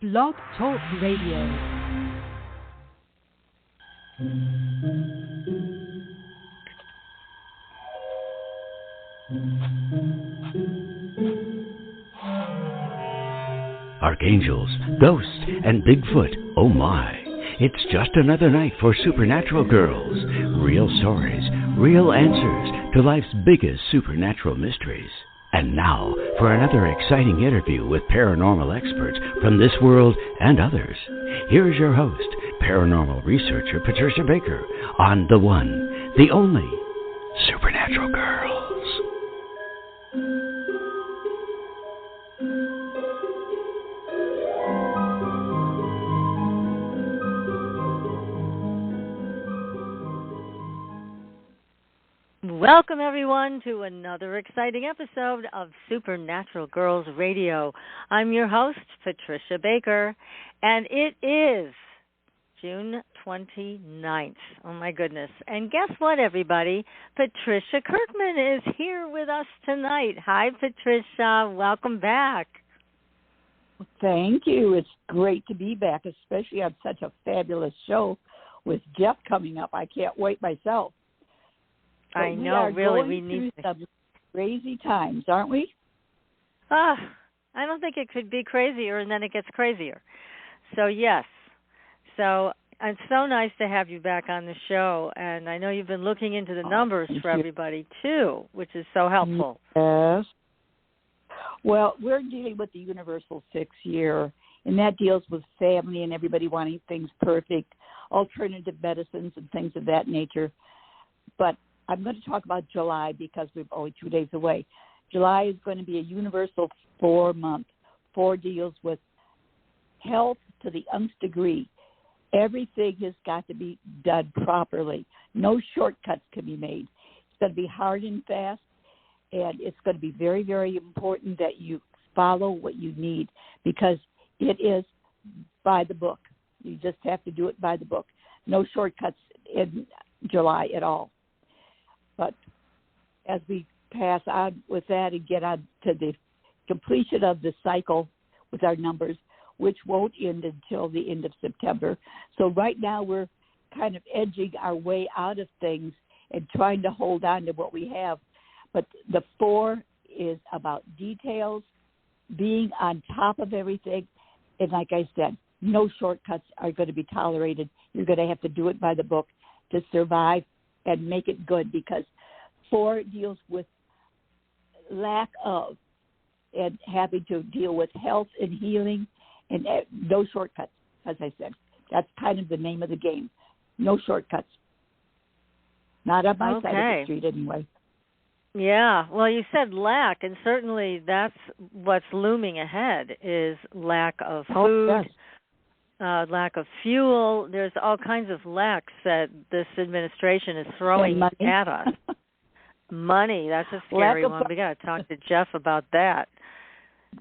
Blog Talk Radio. Archangels, ghosts, and Bigfoot, oh my. It's just another night for Supernatural Girls. Real stories, real answers to life's biggest supernatural mysteries. And now for another exciting interview with paranormal experts from this world and others. Here's your host, paranormal researcher Patricia Baker, on the one, the only Supernatural Girls. Welcome, everyone, to another exciting episode of Supernatural Girls Radio. I'm your host, Patricia Baker, and it is June 29th. Oh, my goodness. And guess what, everybody? Patricia Kirkman is here with us tonight. Hi, Patricia. Welcome back. Thank you. It's great to be back, especially on such a fabulous show with Jeff coming up. I can't wait myself. But I know, really, we need some crazy times, aren't we? I don't think it could be crazier, and then it gets crazier. So, yes. So, it's so nice to have you back on the show, and I know you've been looking into the numbers for everybody, too, which is so helpful. Yes. Well, we're dealing with the Universal 6 year, and that deals with family and everybody wanting things perfect, alternative medicines and things of that nature. But I'm going to talk about July because we're only 2 days away. July is going to be a universal 4 month. 4 deals with health to the nth degree. Everything has got to be done properly. No shortcuts can be made. It's going to be hard and fast, and it's going to be very, very important that you follow what you need because it is by the book. You just have to do it by the book. No shortcuts in July at all. But as we pass on with that and get on to the completion of the cycle with our numbers, which won't end until the end of September. So right now we're kind of edging our way out of things and trying to hold on to what we have. But the 4 is about details, being on top of everything. And like I said, no shortcuts are going to be tolerated. You're going to have to do it by the book to survive and make it good because 4 deals with lack of and having to deal with health and healing and no shortcuts, as I said. That's kind of the name of the game. No shortcuts. Not on my side of the street anyway. Yeah, well, you said lack, and certainly that's what's looming ahead is lack of food. Yes. Lack of fuel. There's all kinds of lacks that this administration is throwing at us. Money, that's a scary one. We got to talk to Jeff about that.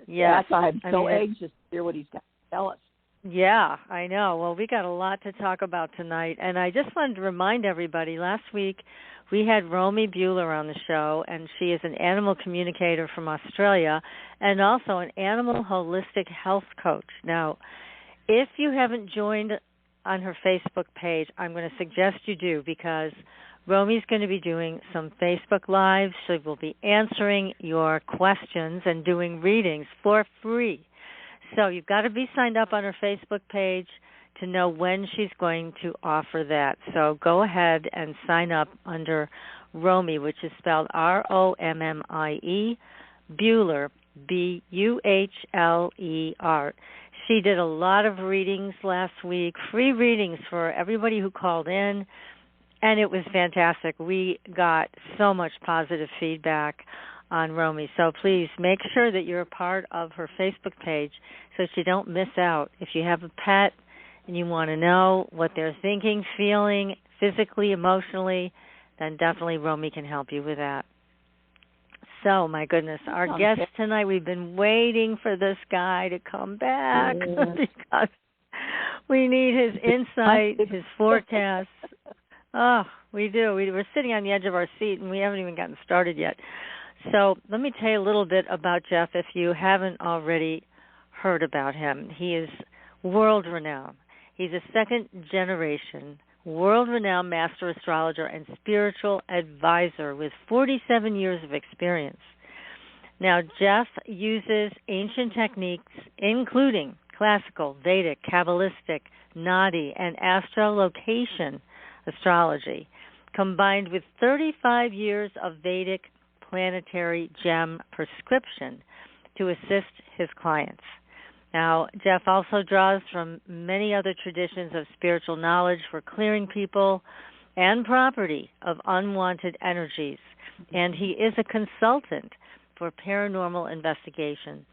Yes. That's why I'm so anxious to hear what he's got to tell us. Yeah, I know. Well, we got a lot to talk about tonight, and I just wanted to remind everybody, last week we had Romy Buehler on the show, and she is an animal communicator from Australia and also an animal holistic health coach. Now, if you haven't joined on her Facebook page, I'm going to suggest you do because Romy's going to be doing some Facebook Lives. She will be answering your questions and doing readings for free. So you've got to be signed up on her Facebook page to know when she's going to offer that. So go ahead and sign up under Romy, which is spelled Rommie, Buehler, Buhler. She did a lot of readings last week, free readings for everybody who called in, and it was fantastic. We got so much positive feedback on Romy. So please make sure that you're a part of her Facebook page so that you don't miss out. If you have a pet and you want to know what they're thinking, feeling, physically, emotionally, then definitely Romy can help you with that. So, my goodness, our guest tonight, we've been waiting for this guy to come back because we need his insight, his forecasts. Oh, we do. We're sitting on the edge of our seat, and we haven't even gotten started yet. So let me tell you a little bit about Jeff if you haven't already heard about him. He is world-renowned. He's a second-generation, world-renowned master astrologer and spiritual advisor with 47 years of experience. Now, Jeff uses ancient techniques, including classical, Vedic, Kabbalistic, Naadi, and Astro-Location Astrology, combined with 35 years of Vedic Planetary Gem prescription to assist his clients. Now, Jeff also draws from many other traditions of spiritual knowledge for clearing people and property of unwanted energies, and he is a consultant for paranormal investigation.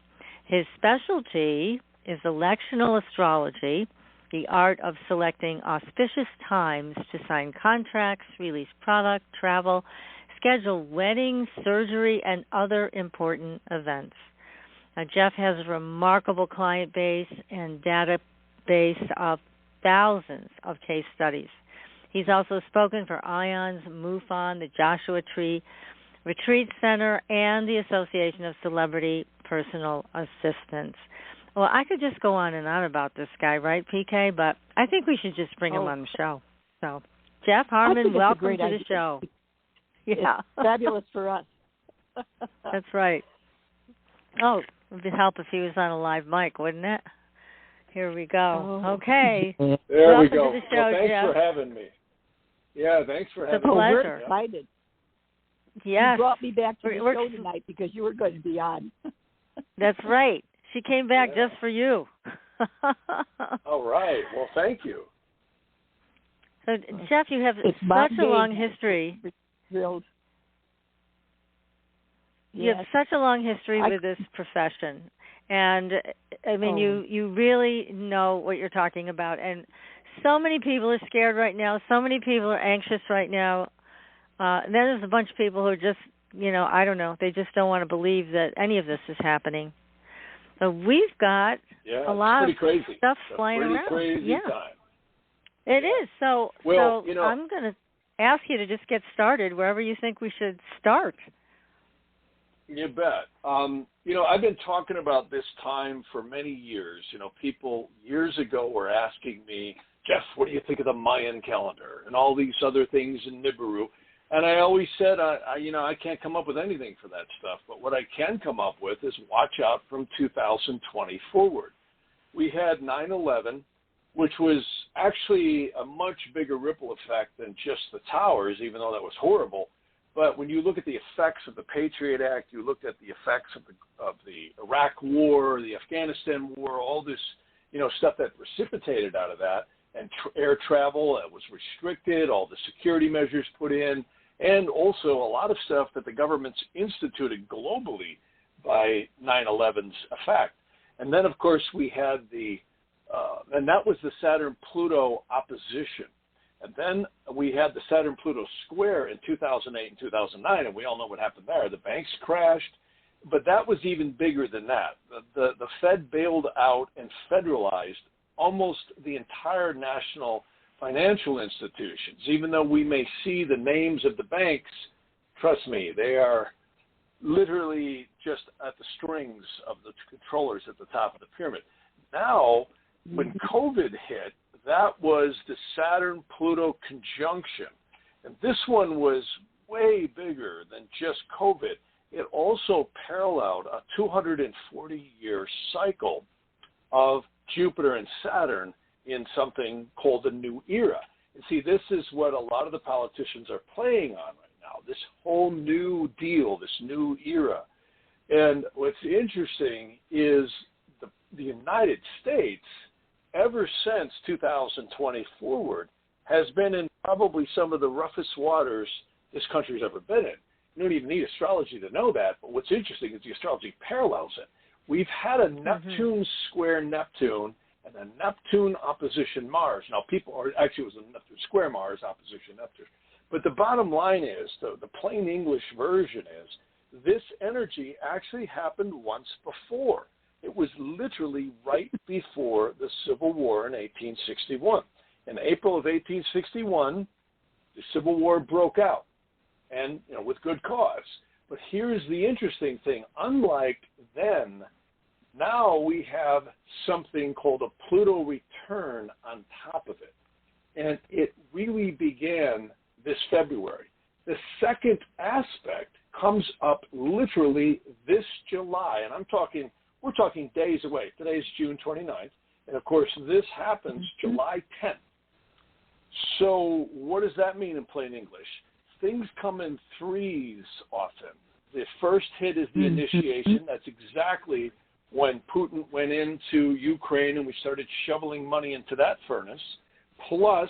His specialty is electional astrology, the art of selecting auspicious times to sign contracts, release product, travel, schedule weddings, surgery, and other important events. Now, Jeff has a remarkable client base and database of thousands of case studies. He's also spoken for IONS, MUFON, the Joshua Tree Retreat Center, and the Association of Celebrity Personal Assistants. Well, I could just go on and on about this guy, right, PK? But I think we should just bring him on the show. So, Jeff Harman, welcome to the show. Yeah. It's fabulous for us. That's right. Oh, it would help if he was on a live mic, wouldn't it? Here we go. Okay. There welcome we go. To the show, thanks Jeff. for having me. Yeah, thanks for having me. It's a pleasure. We're excited. Yes. You brought me back to the show tonight because you were going to be on. That's right. She came back just for you. All right. Well, thank you. So, Jeff, you have such a long history. Thrilled. You have such a long history with this profession. And, I mean, you really know what you're talking about. And so many people are scared right now. So many people are anxious right now. Then there's a bunch of people who are just, I don't know, they just don't want to believe that any of this is happening. So we've got a lot of stuff flying around. Crazy time. It is. So I'm going to ask you to just get started wherever you think we should start. You bet. I've been talking about this time for many years. People years ago were asking me, Jeff, what do you think of the Mayan calendar and all these other things in Nibiru? And I always said, I can't come up with anything for that stuff. But what I can come up with is watch out from 2020 forward. We had 9/11, which was actually a much bigger ripple effect than just the towers, even though that was horrible. But when you look at the effects of the Patriot Act, you looked at the effects of the Iraq War, the Afghanistan War, all this, stuff that precipitated out of that, and air travel that was restricted, all the security measures put in, and also a lot of stuff that the government's instituted globally by 9/11's effect. And then, of course, we had and that was the Saturn-Pluto opposition. And then we had the Saturn-Pluto square in 2008 and 2009, and we all know what happened there. The banks crashed, but that was even bigger than that. The Fed bailed out and federalized almost the entire national financial institutions. Even though we may see the names of the banks, trust me, they are literally just at the strings of the controllers at the top of the pyramid. Now, when COVID hit, that was the Saturn-Pluto conjunction. And this one was way bigger than just COVID. It also paralleled a 240-year cycle of Jupiter and Saturn in something called the New Era. And see, this is what a lot of the politicians are playing on right now, this whole new deal, this new era. And what's interesting is the United States, ever since 2020 forward, has been in probably some of the roughest waters this country's ever been in. You don't even need astrology to know that, but what's interesting is the astrology parallels it. We've had a Neptune square Neptune and a Neptune opposition Mars. Now, it was a Neptune square Mars opposition Neptune. But the bottom line is, the plain English version is, this energy actually happened once before. It was literally right before the Civil War in 1861. In April of 1861, the Civil War broke out, and with good cause. But here's the interesting thing. Unlike then, now we have something called a Pluto return on top of it. And it really began this February. The second aspect comes up literally this July, and we're talking days away. Today's June 29th, and of course this happens July 10th. So what does that mean in plain English? Things come in threes often. The first hit is the initiation. That's exactly when Putin went into Ukraine and we started shoveling money into that furnace. Plus,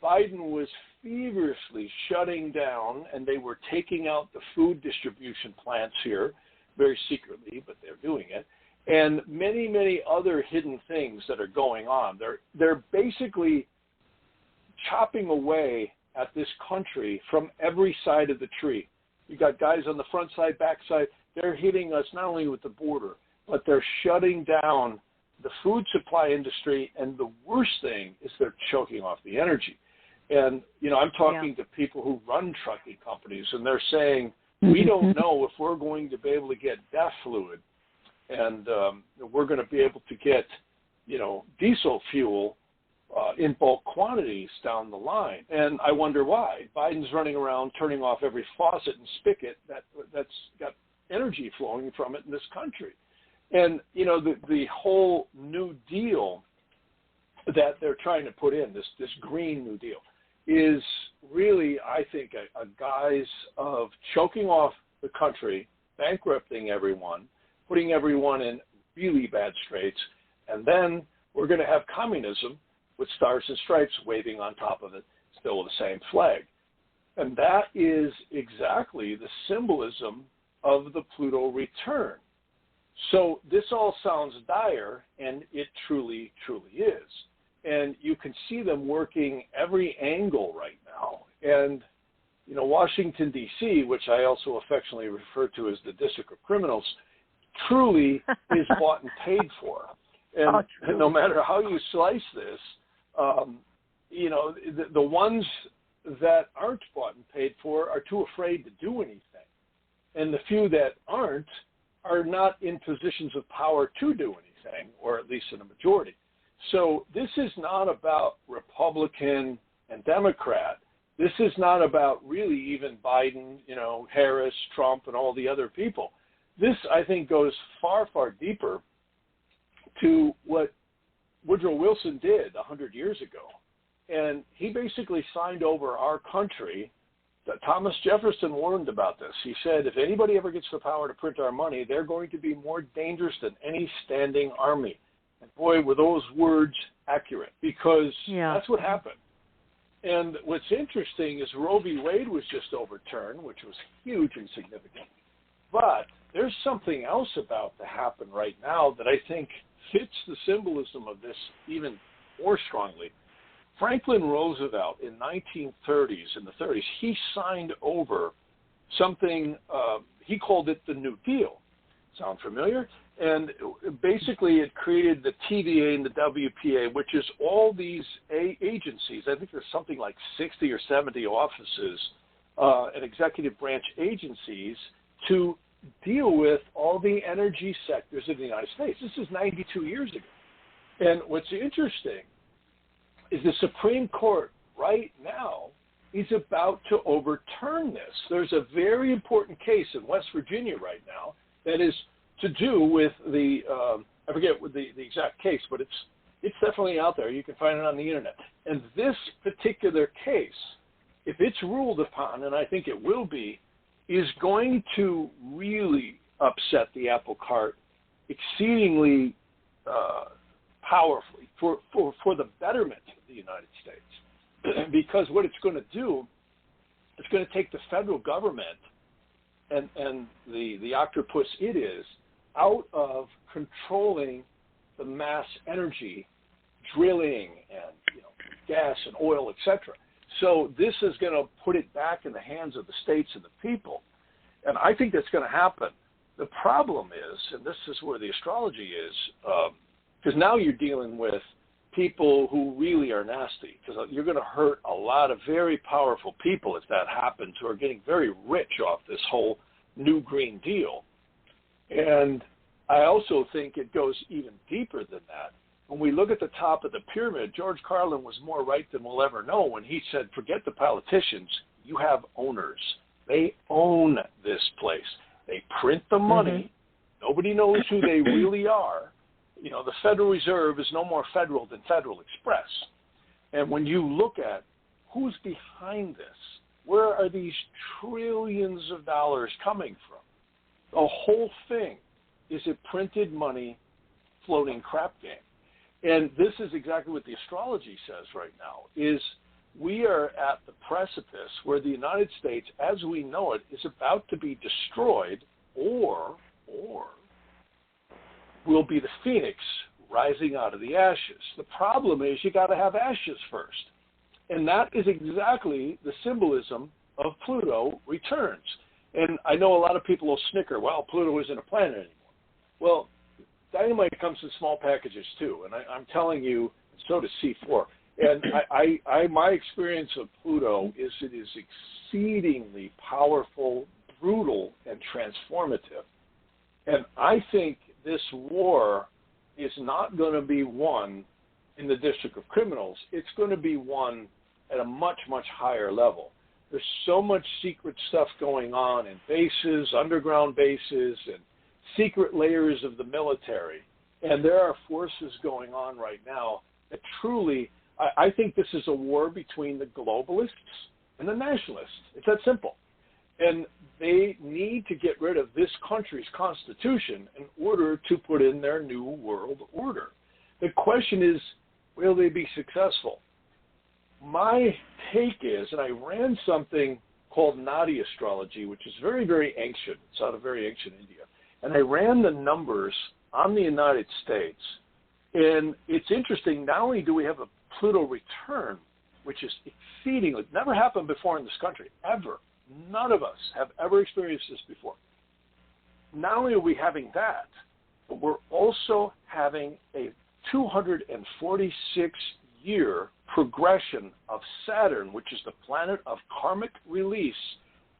Biden was feverishly shutting down, and they were taking out the food distribution plants here very secretly, but they're doing it, and many, many other hidden things that are going on. They're basically chopping away at this country from every side of the tree. You got guys on the front side, back side. They're hitting us not only with the border, but they're shutting down the food supply industry, and the worst thing is they're choking off the energy. And, I'm talking to people who run trucking companies, and they're saying, we don't know if we're going to be able to get DEF fluid, and we're going to be able to get, diesel fuel in bulk quantities down the line. And I wonder why. Biden's running around turning off every faucet and spigot that's got energy flowing from it in this country. And, the whole New Deal that they're trying to put in, this Green New Deal, is really, I think, a guise of choking off the country, bankrupting everyone, putting everyone in really bad straits, and then we're going to have communism with stars and stripes waving on top of it, still with the same flag. And that is exactly the symbolism of the Pluto return. So this all sounds dire, and it truly, truly is. And you can see them working every angle right now. And, Washington, D.C., which I also affectionately refer to as the District of Criminals, truly is bought and paid for. And no matter how you slice this, the ones that aren't bought and paid for are too afraid to do anything. And the few that aren't are not in positions of power to do anything, or at least in a majority. So this is not about Republican and Democrat. This is not about really even Biden, Harris, Trump, and all the other people. This, I think, goes far, far deeper to what Woodrow Wilson did 100 years ago. And he basically signed over our country. Thomas Jefferson warned about this. He said, if anybody ever gets the power to print our money, they're going to be more dangerous than any standing army. And boy, were those words accurate, because that's what happened. And what's interesting is Roe v. Wade was just overturned, which was huge and significant. But there's something else about to happen right now that I think fits the symbolism of this even more strongly. Franklin Roosevelt in in the 30s, he signed over something, he called it the New Deal. Sound familiar? And basically it created the TVA and the WPA, which is all these agencies. I think there's something like 60 or 70 offices and executive branch agencies to deal with all the energy sectors of the United States. This is 92 years ago. And what's interesting is the Supreme Court right now is about to overturn this. There's a very important case in West Virginia right now that is to do with the, I forget what the exact case, but it's definitely out there. You can find it on the internet. And this particular case, if it's ruled upon, and I think it will be, is going to really upset the apple cart exceedingly powerfully for the betterment of the United States. Because what it's going to do, it's going to take the federal government and the octopus it is out of controlling the mass energy drilling and gas and oil, etc. So this is going to put it back in the hands of the states and the people. And I think that's going to happen. The problem is, and this is where the astrology is, because now you're dealing with people who really are nasty, because you're going to hurt a lot of very powerful people if that happens, who are getting very rich off this whole new Green Deal. And I also think it goes even deeper than that. When we look at the top of the pyramid, George Carlin was more right than we'll ever know when he said, forget the politicians, you have owners. They own this place. They print the money. Nobody knows who they really are. You know, the Federal Reserve is no more federal than Federal Express. And when you look at who's behind this, where are these trillions of dollars coming from? The whole thing is a printed money floating crap game. And this is exactly what the astrology says right now, is we are at the precipice where the United States, as we know it, is about to be destroyed, or will be the phoenix rising out of the ashes. The problem is you got to have ashes first. And that is exactly the symbolism of Pluto returns. And I know a lot of people will snicker, well, Pluto isn't a planet anymore. Well, dynamite comes in small packages too, and I'm telling you, so does C4. And my experience of Pluto is it is exceedingly powerful, brutal, and transformative. And I think this war is not going to be won in the District of Criminals. It's going to be won at a much, much higher level. There's so much secret stuff going on in bases, underground bases, and secret layers of the military. And there are forces going on right now that truly, I think this is a war between the globalists and the nationalists. It's that simple. And they need to get rid of this country's constitution in order to put in their new world order. The question is, will they be successful? My take is, and I ran something called Naadi Astrology, which is very, very ancient. It's out of very ancient India. And I ran the numbers on the United States. And it's interesting, not only do we have a Pluto return, which is exceedingly, never happened before in this country, ever. None of us have ever experienced this before. Not only are we having that, but we're also having a 246-year progression of Saturn, which is the planet of karmic release,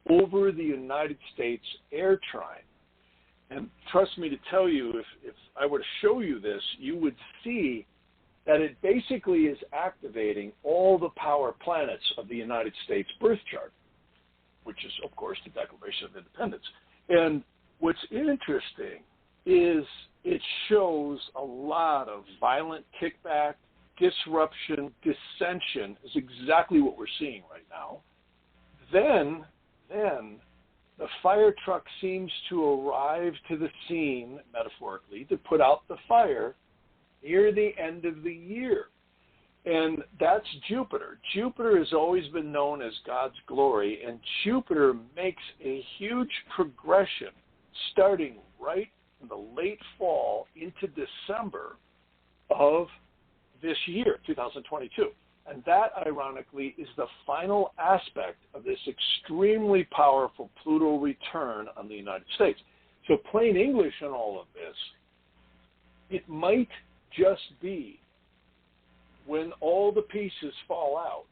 over the United States air trine. And trust me to tell you, if I were to show you this, you would see that it basically is activating all the power planets of the United States birth chart, which is, of course, the Declaration of Independence. And what's interesting is it shows a lot of violent kickback, disruption, dissension is exactly what we're seeing right now. Then the fire truck seems to arrive to the scene, metaphorically, to put out the fire near the end of the year. And that's Jupiter. Jupiter has always been known as God's glory, and Jupiter makes a huge progression starting right in the late fall into December of this year, 2022. And that, ironically, is the final aspect of this extremely powerful Pluto return on the United States. So plain English in all of this, it might just be when all the pieces fall out,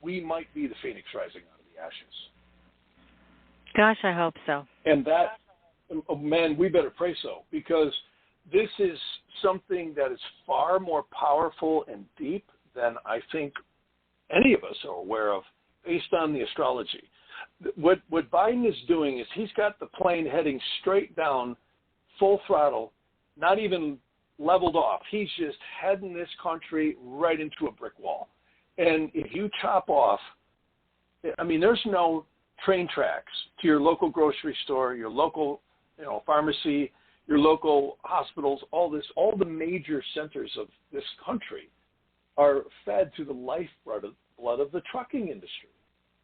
we might be the phoenix rising out of the ashes. Gosh, I hope so. And that, oh man, we better pray so, because this is something that is far more powerful and deep than I think any of us are aware of based on the astrology. What Biden is doing is he's got the plane heading straight down, full throttle, not even leveled off. He's just heading this country right into a brick wall. And if you chop off, I mean, there's no train tracks to your local grocery store, your local, pharmacy, your local hospitals, all the major centers of this country are fed to the lifeblood of the trucking industry.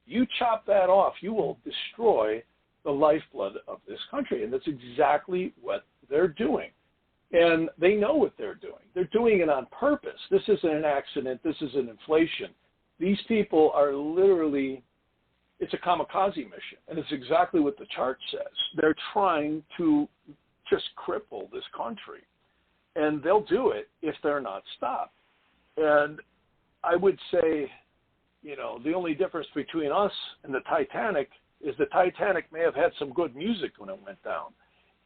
You chop that off, you will destroy the lifeblood of this country. And that's exactly what they're doing. And they know what they're doing. They're doing it on purpose. This isn't an accident. This is an inflation. These people are literally, it's a kamikaze mission. And it's exactly what the chart says. They're trying to just cripple this country. And they'll do it if they're not stopped. And I would say, the only difference between us and the Titanic is the Titanic may have had some good music when it went down.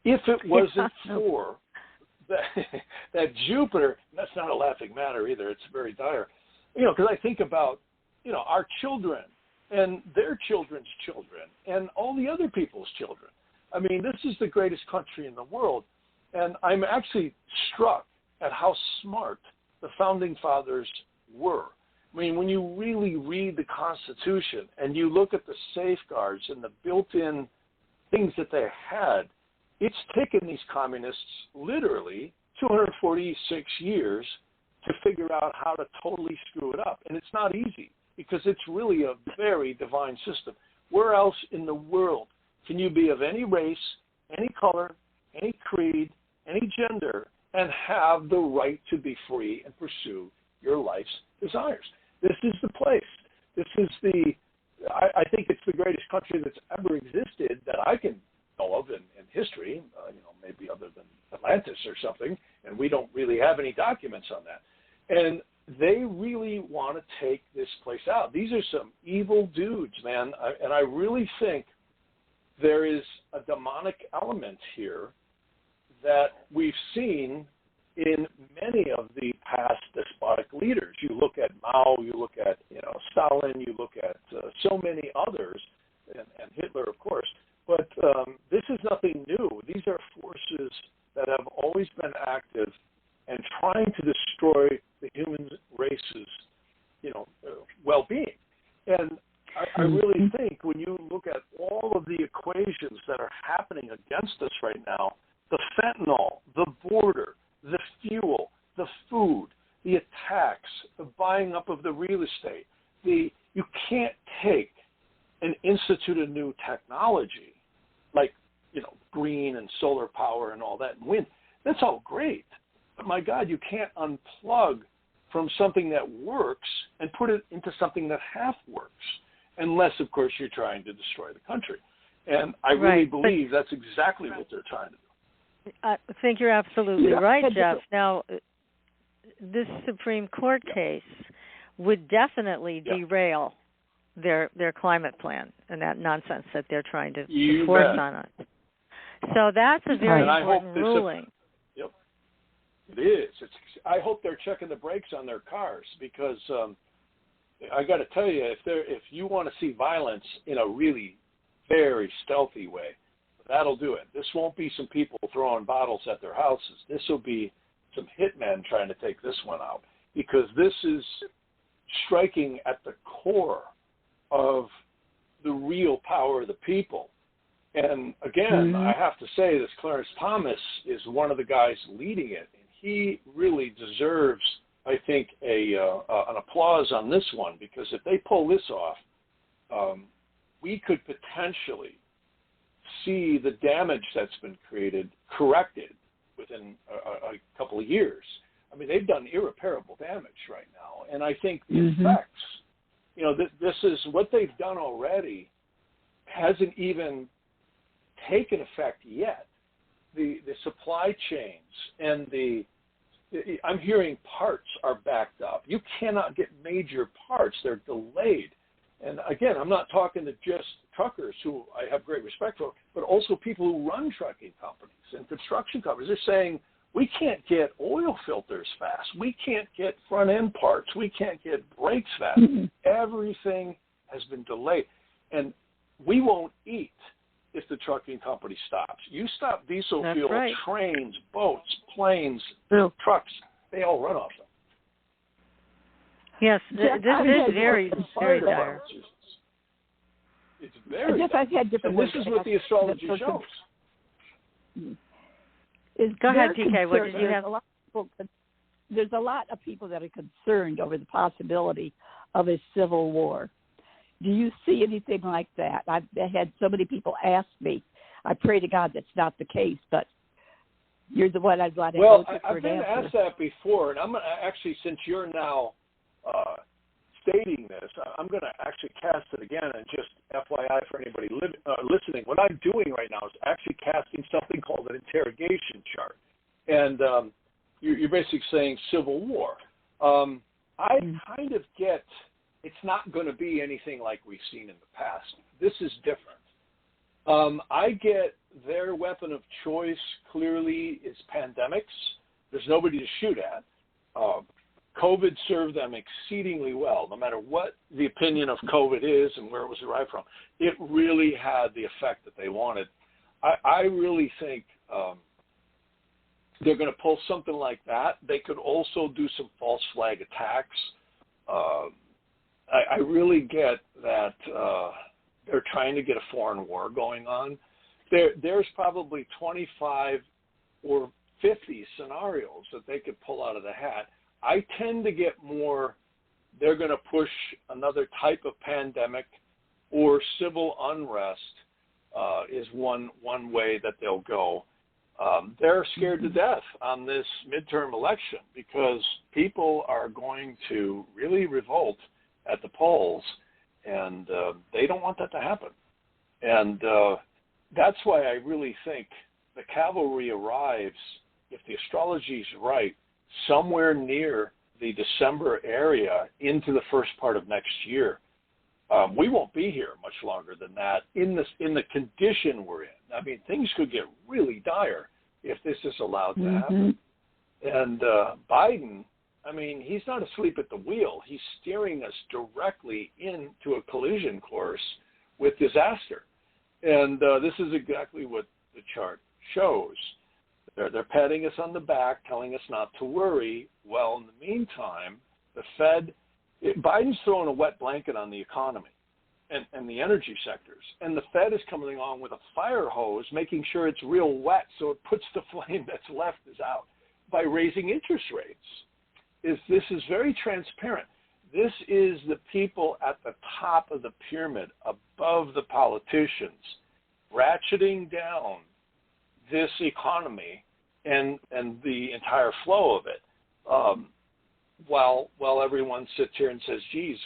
If it wasn't for that Jupiter, that's not a laughing matter either. It's very dire. Because I think about, our children and their children's children and all the other people's children. I mean, this is the greatest country in the world. And I'm actually struck at how smart the founding fathers were. I mean, when you really read the Constitution and you look at the safeguards and the built-in things that they had, it's taken these communists literally 246 years to figure out how to totally screw it up. And it's not easy because it's really a very divine system. Where else in the world can you be of any race, any color, any creed, any gender, and have the right to be free and pursue your life's desires? This is the place. This is I think it's the greatest country that's ever existed that I can know of in history, maybe other than Atlantis or something, and we don't really have any documents on that. And they really want to take this place out. These are some evil dudes, man, and I really think there is a demonic element here that we've seen in many of the past despotic leaders. You look at Mao, you look at Stalin, you look at so many others, and Hitler, of course. But this is nothing new. These are forces that have always been active and trying to destroy the human race's, well-being. And I really think when you look at all of the equations that are happening against us right now, the fentanyl, the border, the fuel, the food, the attacks, the buying up of the real estate, you can't take and institute a new technology like, green and solar power and all that and wind. That's all great. But my God, you can't unplug from something that works and put it into something that half works, unless, of course, you're trying to destroy the country. And I really believe that's exactly what they're trying to do. I think you're absolutely right, Jeff. Now, this Supreme Court case would definitely derail their climate plan and that nonsense that they're trying to force on us. So that's a very important ruling. It is. I hope they're checking the brakes on their cars because I got to tell you, if you want to see violence in a really very stealthy way, that'll do it. This won't be some people throwing bottles at their houses. This will be some hitmen trying to take this one out because this is striking at the core of the real power of the people. And again, I have to say this Clarence Thomas is one of the guys leading it. And he really deserves, I think, an applause on this one because if they pull this off, we could potentially see the damage that's been created corrected within a couple of years. I mean, they've done irreparable damage right now. And I think the effects, this is what they've done already hasn't even taken effect yet. The supply chains and I'm hearing parts are backed up. You cannot get major parts. They're delayed. And again, I'm not talking to just truckers who I have great respect for, but also people who run trucking companies and construction companies. They're saying, we can't get oil filters fast. We can't get front end parts. We can't get brakes fast. Everything has been delayed. And we won't eat if the trucking company stops. You stop diesel fuel, trains, boats, planes, trucks, they all run off them. Yes, this is very, very dire. It's very dire. I've had different and this is what the astrology shows. Go ahead, PK. What did you have? There's a lot of people that are concerned over the possibility of a civil war. Do you see anything like that? I've had so many people ask me. I pray to God that's not the case, but you're the one I'd like to go to for I've been asked that before, and I'm going to actually, since you're now stating this, I'm going to actually cast it again, and just FYI for anybody listening, what I'm doing right now is actually casting something called an interrogation chart, and you're basically saying civil war. I kind of get it's not going to be anything like we've seen in the past. This is different. I get their weapon of choice clearly is pandemics. There's nobody to shoot at. COVID served them exceedingly well, no matter what the opinion of COVID is and where it was derived from. It really had the effect that they wanted. I really think they're going to pull something like that. They could also do some false flag attacks. I really get that they're trying to get a foreign war going on. There's probably 25 or 50 scenarios that they could pull out of the hat. I tend to get more, they're going to push another type of pandemic or civil unrest is one way that they'll go. They're scared to death on this midterm election because people are going to really revolt at the polls, and they don't want that to happen. And that's why I really think the cavalry arrives, if the astrology is right, somewhere near the December area into the first part of next year. We won't be here much longer than that in the condition we're in. I mean, things could get really dire if this is allowed to happen. And Biden, I mean, he's not asleep at the wheel. He's steering us directly into a collision course with disaster. And this is exactly what the chart shows. They're patting us on the back, telling us not to worry. Well, in the meantime, the Fed, Biden's throwing a wet blanket on the economy and the energy sectors. And the Fed is coming along with a fire hose, making sure it's real wet so it puts the flame that's left is out by raising interest rates. This is very transparent. This is the people at the top of the pyramid, above the politicians, ratcheting down this economy and the entire flow of it, while everyone sits here and says, "Geez,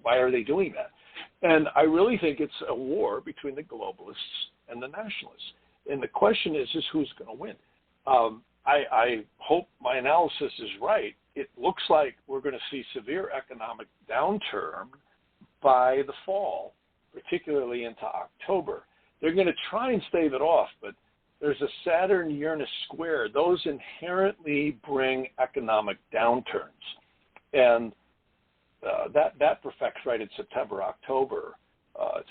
why are they doing that?" And I really think it's a war between the globalists and the nationalists. And the question is who's going to win? I hope my analysis is right. It looks like we're going to see severe economic downturn by the fall, particularly into October. They're going to try and stave it off, but there's a Saturn-Uranus square. Those inherently bring economic downturns. And that perfects right in September, October.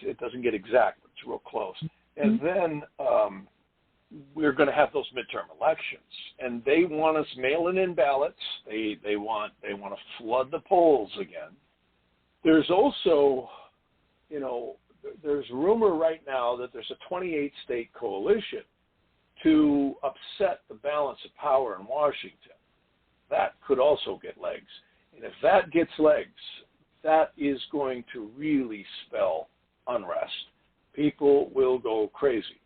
It doesn't get exact, but it's real close. And then we're going to have those midterm elections, and they want us mailing in ballots. They want to flood the polls again. There's also, there's rumor right now that there's a 28-state coalition to upset the balance of power in Washington. That could also get legs. And if that gets legs, that is going to really spell unrest. People will go crazy.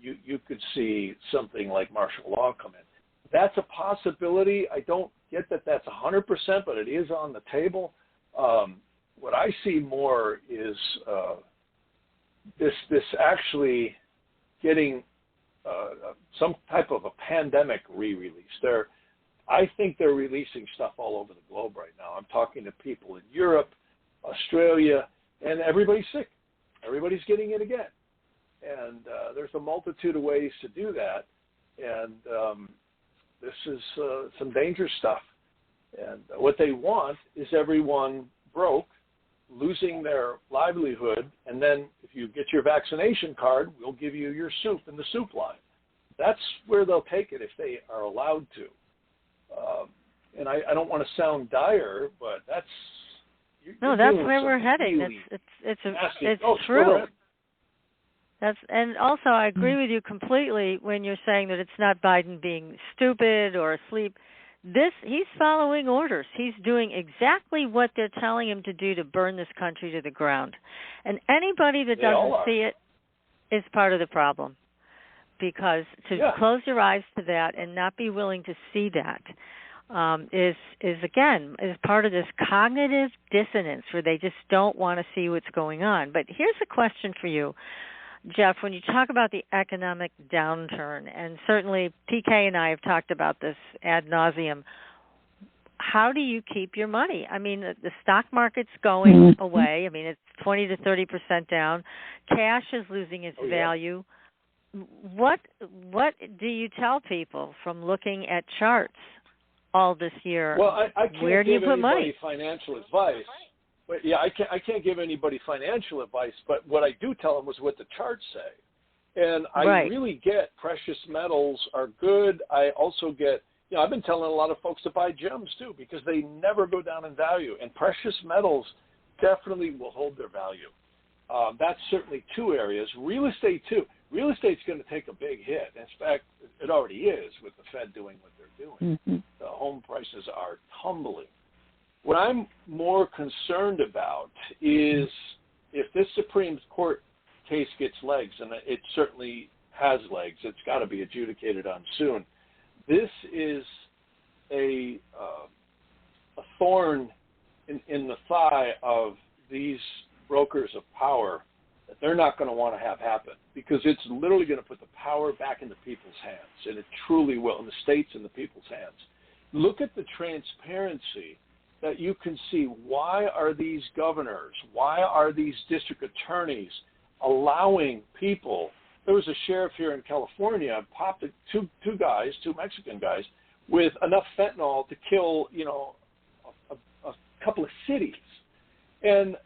You could see something like martial law come in. That's a possibility. I don't get that that's 100%, but it is on the table. What I see more is this actually getting some type of a pandemic re-release. I think they're releasing stuff all over the globe right now. I'm talking to people in Europe, Australia, and everybody's sick. Everybody's getting it again. And there's a multitude of ways to do that. And this is some dangerous stuff. And what they want is everyone broke, losing their livelihood, and then if you get your vaccination card, we'll give you your soup in the soup line. That's where they'll take it if they are allowed to. And I don't want to sound dire, but that's where we're heading. Really it's true. And also I agree with you completely when you're saying that it's not Biden being stupid or asleep. He's following orders. He's doing exactly what they're telling him to do to burn this country to the ground. And anybody that doesn't see it is part of the problem. Because to close your eyes to that and not be willing to see that is part of this cognitive dissonance where they just don't want to see what's going on. But here's a question for you, Jeff. When you talk about the economic downturn, and certainly PK and I have talked about this ad nauseum, how do you keep your money? I mean, the stock market's going away. I mean, it's 20 to 30% down. Cash is losing its value. what do you tell people from looking at charts all this year? Well, I can't Where do you give put anybody money? financial advice. But yeah, I can't give anybody financial advice. But what I do tell them is what the charts say, and I really get precious metals are good. I also get, I've been telling a lot of folks to buy gems too because they never go down in value, and precious metals definitely will hold their value. That's certainly two areas. Real estate too. Real estate's going to take a big hit. In fact, it already is with the Fed doing what they're doing. Mm-hmm. The home prices are tumbling. What I'm more concerned about is if this Supreme Court case gets legs, and it certainly has legs, it's got to be adjudicated on soon. This is a thorn in the thigh of these brokers of power that they're not going to want to have happen because it's literally going to put the power back into people's hands, and it truly will, in the states and the people's hands. Look at the transparency that you can see. Why are these governors, why are these district attorneys allowing people? There was a sheriff here in California, popped two Mexican guys, with enough fentanyl to kill, a couple of cities. And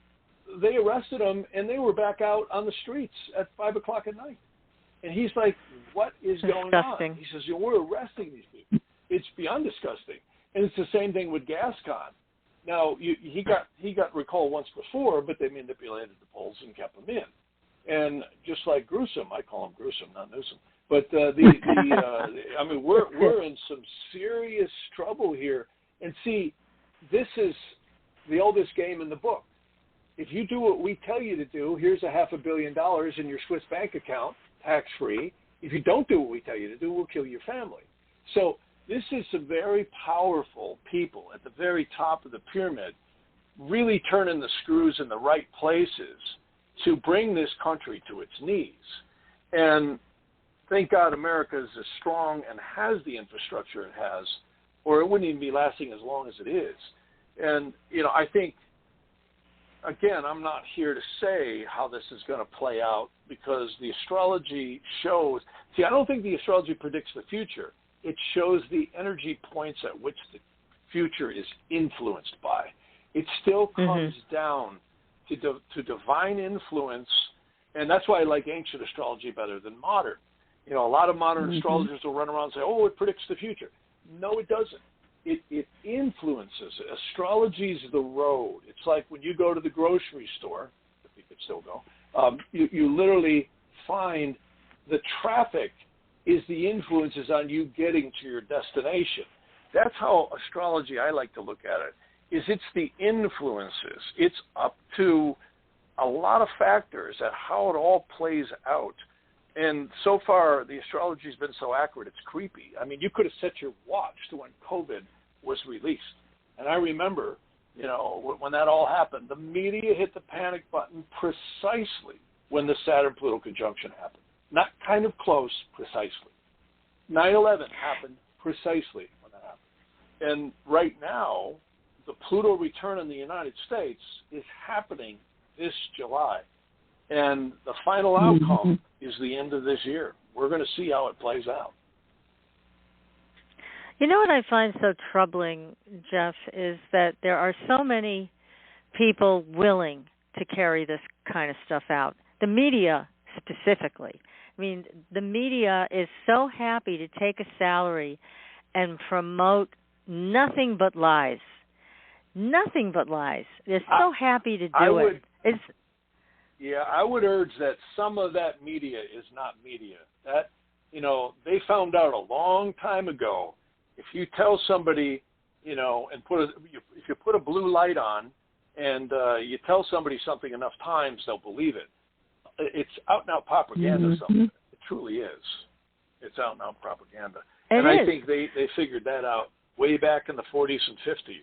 they arrested them, and they were back out on the streets at 5 o'clock at night. And he's like, what is going on? He says, we're arresting these people. It's beyond disgusting. And it's the same thing with Gascon. Now, he got recalled once before, but they manipulated the polls and kept him in. And just like Gruesome, I call him Gruesome, not Newsom. But I mean, we're in some serious trouble here. And see, this is the oldest game in the book. If you do what we tell you to do, here's $500 million in your Swiss bank account, tax-free. If you don't do what we tell you to do, we'll kill your family. So this is some very powerful people at the very top of the pyramid really turning the screws in the right places to bring this country to its knees. And thank God America is as strong and has the infrastructure it has, or it wouldn't even be lasting as long as it is. And, I think, again, I'm not here to say how this is going to play out because the astrology shows. See, I don't think the astrology predicts the future. It shows the energy points at which the future is influenced by. It still comes down to divine influence, and that's why I like ancient astrology better than modern. A lot of modern astrologers will run around and say, oh, it predicts the future. No, it doesn't. It influences. Astrology is the road. It's like when you go to the grocery store, if you could still go, you literally find the traffic is the influences on you getting to your destination. That's how astrology, I like to look at it, is it's the influences. It's up to a lot of factors at how it all plays out. And so far, the astrology has been so accurate, it's creepy. I mean, you could have set your watch to when COVID was released. And I remember, when that all happened, the media hit the panic button precisely when the Saturn-Pluto conjunction happened. Not kind of close, precisely. 9/11 happened precisely when that happened. And right now, the Pluto return in the United States is happening this July. And the final outcome is the end of this year. We're going to see how it plays out. You know what I find so troubling, Jeff, is that there are so many people willing to carry this kind of stuff out. The media specifically. I mean, the media is so happy to take a salary and promote nothing but lies. Nothing but lies. They're so happy to do it. Yeah, I would urge that some of that media is not media. That, they found out a long time ago, if you tell somebody, and if you put a blue light on and you tell somebody something enough times, they'll believe it. It's out-and-out propaganda, something. It truly is. It's out-and-out propaganda. I think they figured that out way back in the 40s and 50s.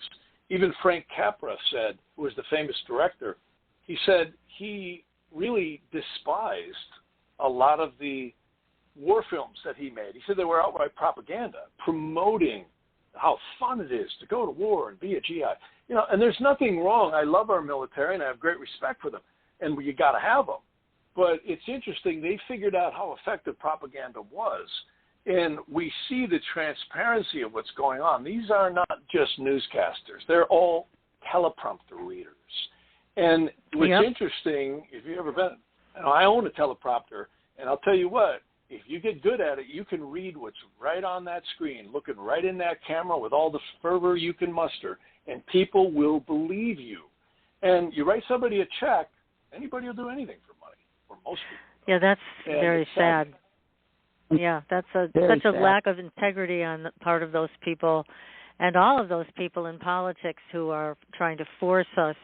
Even Frank Capra said, who was the famous director, he said he really despised a lot of the war films that he made. He said they were outright propaganda, promoting how fun it is to go to war and be a GI. And there's nothing wrong. I love our military, and I have great respect for them, and you got to have them. But it's interesting, they figured out how effective propaganda was. And we see the transparency of what's going on. These are not just newscasters. They're all teleprompter readers. And what's interesting, if you've ever been, I own a teleprompter, and I'll tell you what, if you get good at it, you can read what's right on that screen, looking right in that camera with all the fervor you can muster, and people will believe you. And you write somebody a check, anybody will do anything for money, or most people. Yeah, that's very sad. Yeah, that's such a lack of integrity on the part of those people and all of those people in politics who are trying to force us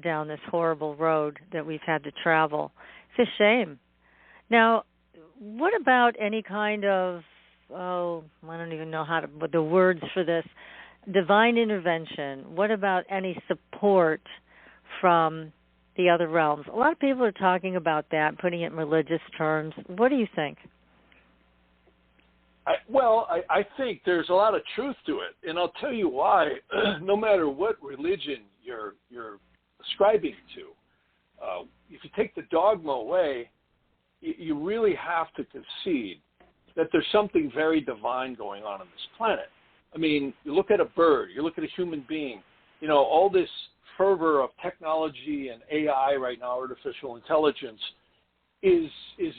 down this horrible road that we've had to travel. It's a shame. Now, what about any kind of, I don't even know what the words for this, divine intervention? What about any support from the other realms? A lot of people are talking about that, putting it in religious terms. What do you think? I think there's a lot of truth to it, and I'll tell you why. No matter what religion you're ascribing to, if you take the dogma away, you really have to concede that there's something very divine going on this planet. I mean, you look at a bird, you look at a human being, all this fervor of technology and AI right now, artificial intelligence, is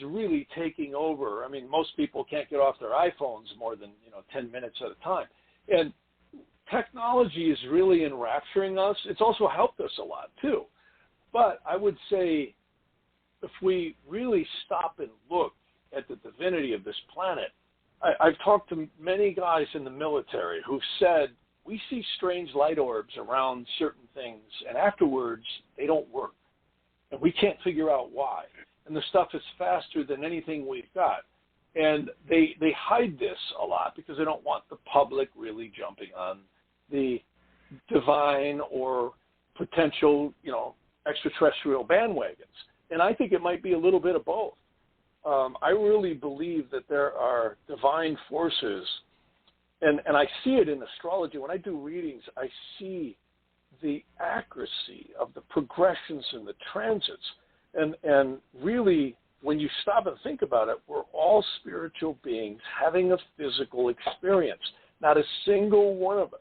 really taking over. I mean, most people can't get off their iPhones more than 10 minutes at a time. And technology is really enrapturing us. It's also helped us a lot, too. But I would say if we really stop and look at the divinity of this planet, I've talked to many guys in the military who've said, we see strange light orbs around certain things, and afterwards they don't work. And we can't figure out why. And the stuff is faster than anything we've got. And they hide this a lot because they don't want the public really jumping on the divine or potential, extraterrestrial bandwagons. And I think it might be a little bit of both. I really believe that there are divine forces, and I see it in astrology. When I do readings, I see the accuracy of the progressions and the transits. And really, when you stop and think about it, we're all spiritual beings having a physical experience. Not a single one of us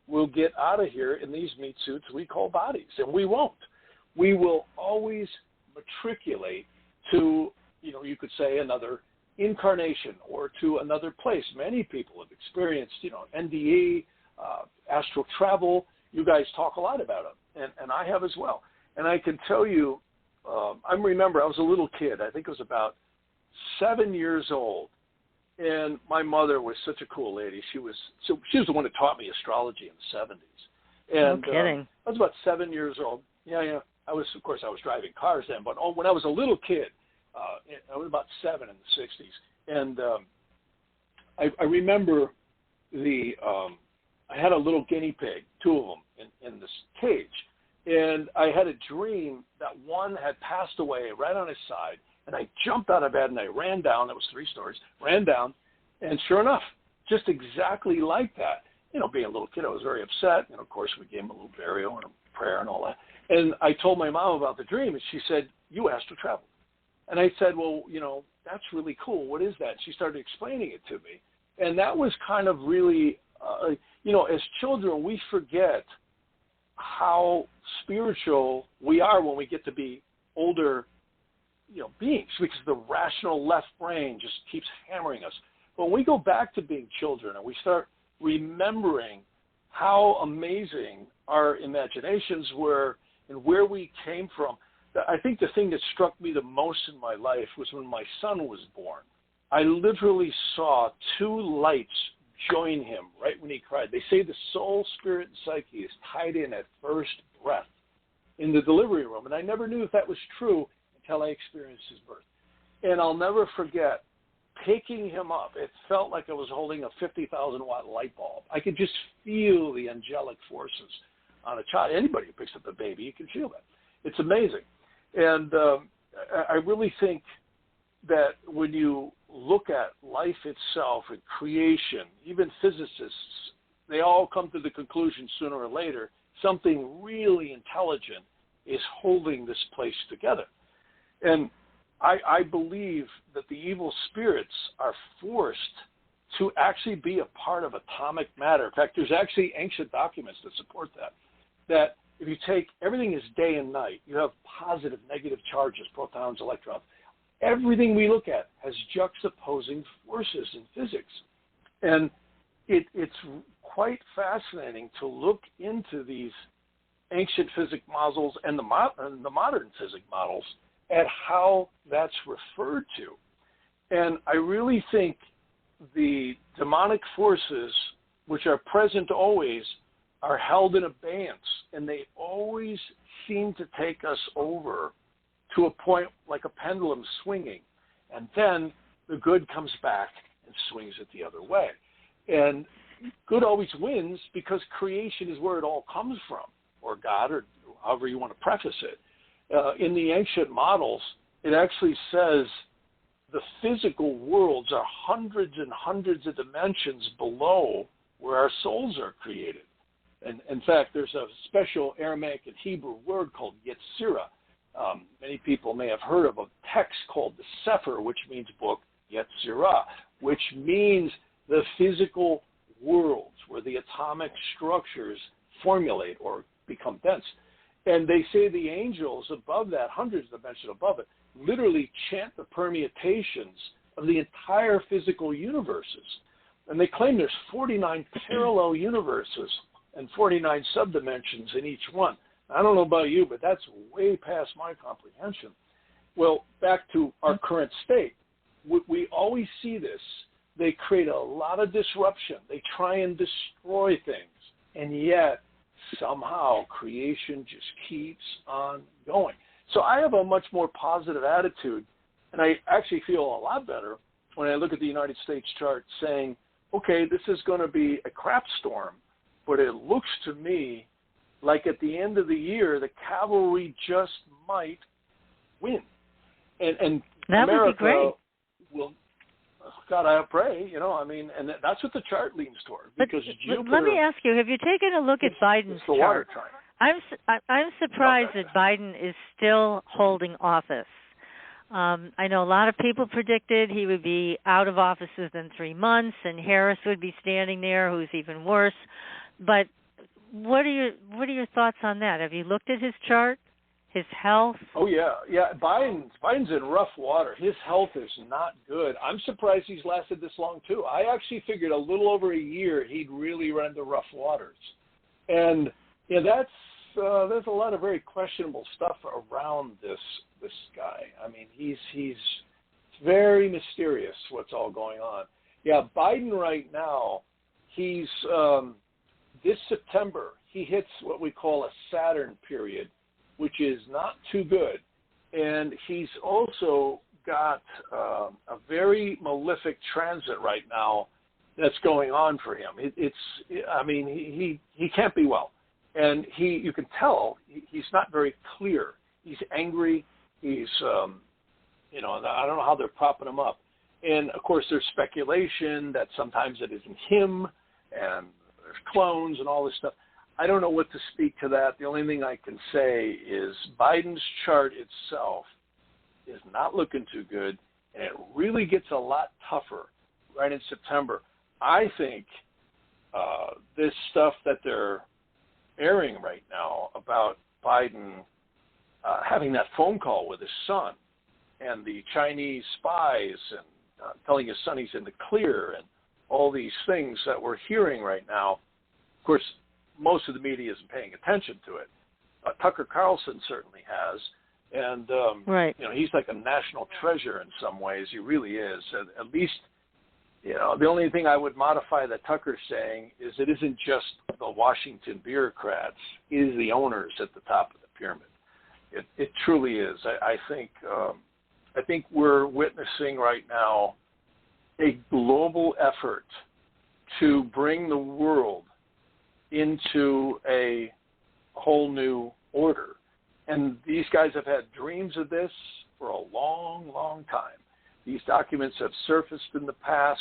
will get out of here in these meat suits we call bodies, and we won't. We will always matriculate to, you could say, another incarnation or to another place. Many people have experienced, NDE, astral travel. You guys talk a lot about it, and I have as well. And I can tell you, I remember I was a little kid. I think it was about 7 years old, and my mother was such a cool lady. She was the one that taught me astrology in the 70s. And, no kidding. I was about 7 years old. Yeah. I was driving cars then, but when I was a little kid, I was about 7 in the 60s, and I remember I had a little guinea pig, 2 of them, in this cage. And I had a dream that one had passed away right on his side. And I jumped out of bed and I ran down. That was 3 stories. Ran down. And sure enough, just exactly like that. Being a little kid, I was very upset. And, of course, we gave him a little burial and a prayer and all that. And I told my mom about the dream. And she said, you astral traveled. And I said, well, that's really cool. What is that? She started explaining it to me. And that was kind of really, as children, we forget how spiritual we are when we get to be older, beings, because the rational left brain just keeps hammering us. But when we go back to being children and we start remembering how amazing our imaginations were and where we came from, I think the thing that struck me the most in my life was when my son was born. I literally saw 2 lights join him right when he cried. They say the soul, spirit, and psyche is tied in at first breath in the delivery room. And I never knew if that was true until I experienced his birth. And I'll never forget picking him up. It felt like I was holding a 50,000-watt light bulb. I could just feel the angelic forces on a child. Anybody who picks up a baby, you can feel that. It's amazing. And I really think that when you look at life itself and creation, even physicists, they all come to the conclusion sooner or later something really intelligent is holding this place together. And I believe that the evil spirits are forced to actually be a part of atomic matter. In fact, there's actually ancient documents that support that. That if you take everything is day and night, you have positive, negative charges, protons, electrons. Everything we look at has juxtaposing forces in physics. And it's quite fascinating to look into these ancient physics models and the modern physics models at how that's referred to. And I really think the demonic forces, which are present always, are held in abeyance, and they always seem to take us over to a point like a pendulum swinging, and then the good comes back and swings it the other way. And good always wins because creation is where it all comes from, or God, or however you want to preface it. In the ancient models, it actually says the physical worlds are hundreds and hundreds of dimensions below where our souls are created. And in fact, there's a special Aramaic and Hebrew word called Yetzirah. Many people may have heard of a text called the Sefer, which means book, Yetzirah, which means the physical worlds where the atomic structures formulate or become dense. And they say the angels above that, hundreds of dimensions above it, literally chant the permutations of the entire physical universes. And they claim there's 49 parallel universes and 49 subdimensions in each one. I don't know about you, but that's way past my comprehension. Well, back to our current state, we always see this. They create a lot of disruption. They try and destroy things. And yet, somehow, creation just keeps on going. So I have a much more positive attitude, and I actually feel a lot better when I look at the United States chart saying, okay, this is going to be a crap storm, but it looks to me like at the end of the year, the cavalry just might win. And that America would be great. Will, God, I pray, and that's what the chart leans toward. Because Jupiter, let me ask you, have you taken a look at Biden's chart? I'm surprised that Biden is still holding office. I know a lot of people predicted he would be out of office within 3 months, and Harris would be standing there, who's even worse. But what are your thoughts on that? Have you looked at his chart, his health? Oh yeah. Biden's in rough water. His health is not good. I'm surprised he's lasted this long too. I actually figured a little over a year he'd really run into rough waters, and there's a lot of very questionable stuff around this guy. I mean, he's very mysterious what's all going on. Yeah, Biden right now, he's this September, he hits what we call a Saturn period, which is not too good. And he's also got a very malefic transit right now that's going on for him. He can't be well. And you can tell he's not very clear. He's angry. He's, I don't know how they're propping him up. And, of course, there's speculation that sometimes it isn't him, and there's clones and all this stuff. I don't know what to speak to that. The only thing I can say is Biden's chart itself is not looking too good, and it really gets a lot tougher right in September. I think this stuff that they're airing right now about Biden having that phone call with his son and the Chinese spies and telling his son he's in the clear and all these things that we're hearing right now. Of course, most of the media isn't paying attention to it. Tucker Carlson certainly has. And, right. He's like a national treasure in some ways. He really is. At least, the only thing I would modify that Tucker's saying is it isn't just the Washington bureaucrats. It is the owners at the top of the pyramid. It truly is. I think we're witnessing right now a global effort to bring the world into a whole new order. And these guys have had dreams of this for a long, long time. These documents have surfaced in the past.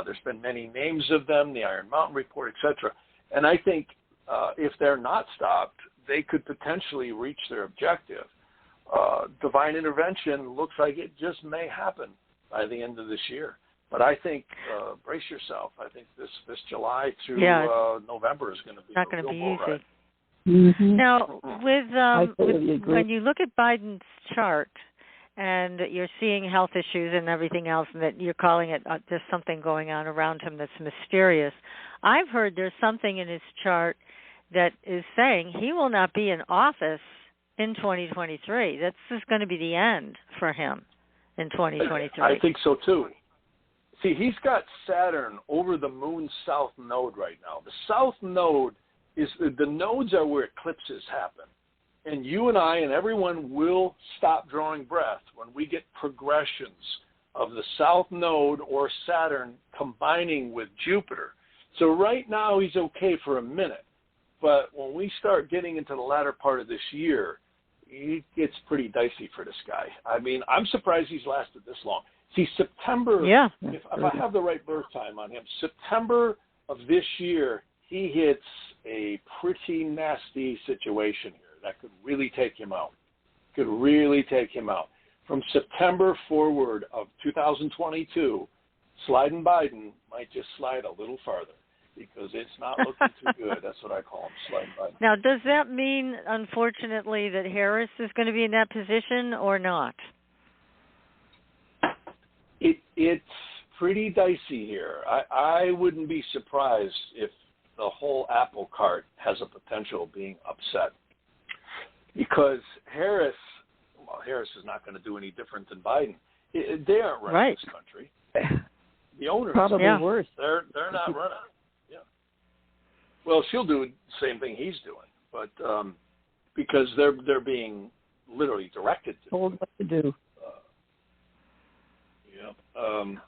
There's been many names of them, the Iron Mountain Report, etc. And I think if they're not stopped, they could potentially reach their objective. divine intervention looks like it just may happen by the end of this year. But I think, brace yourself. I think this July through November is going to be not going to be easy. Ride. Mm-hmm. Now, when you look at Biden's chart and you're seeing health issues and everything else, and that you're calling it there's something going on around him that's mysterious, I've heard there's something in his chart that is saying he will not be in office in 2023. This is going to be the end for him in 2023. I think so, too. See, he's got Saturn over the moon's south node right now. The south node the nodes are where eclipses happen. And you and I and everyone will stop drawing breath when we get progressions of the south node or Saturn combining with Jupiter. So right now he's okay for a minute. But when we start getting into the latter part of this year, it gets pretty dicey for this guy. I mean, I'm surprised he's lasted this long. See, September, if I have the right birth time on him, September of this year, he hits a pretty nasty situation here that could really take him out. From September forward of 2022, sliding Biden might just slide a little farther because it's not looking too good. That's what I call him, sliding Biden. Now, does that mean, unfortunately, that Harris is going to be in that position or not? It's pretty dicey here. I wouldn't be surprised if the whole apple cart has a potential being upset because Harris is not going to do any different than Biden. They aren't running this country. The owners probably worse. They're not running. Yeah. Well, she'll do the same thing he's doing, but because they're being literally directed to told what to do.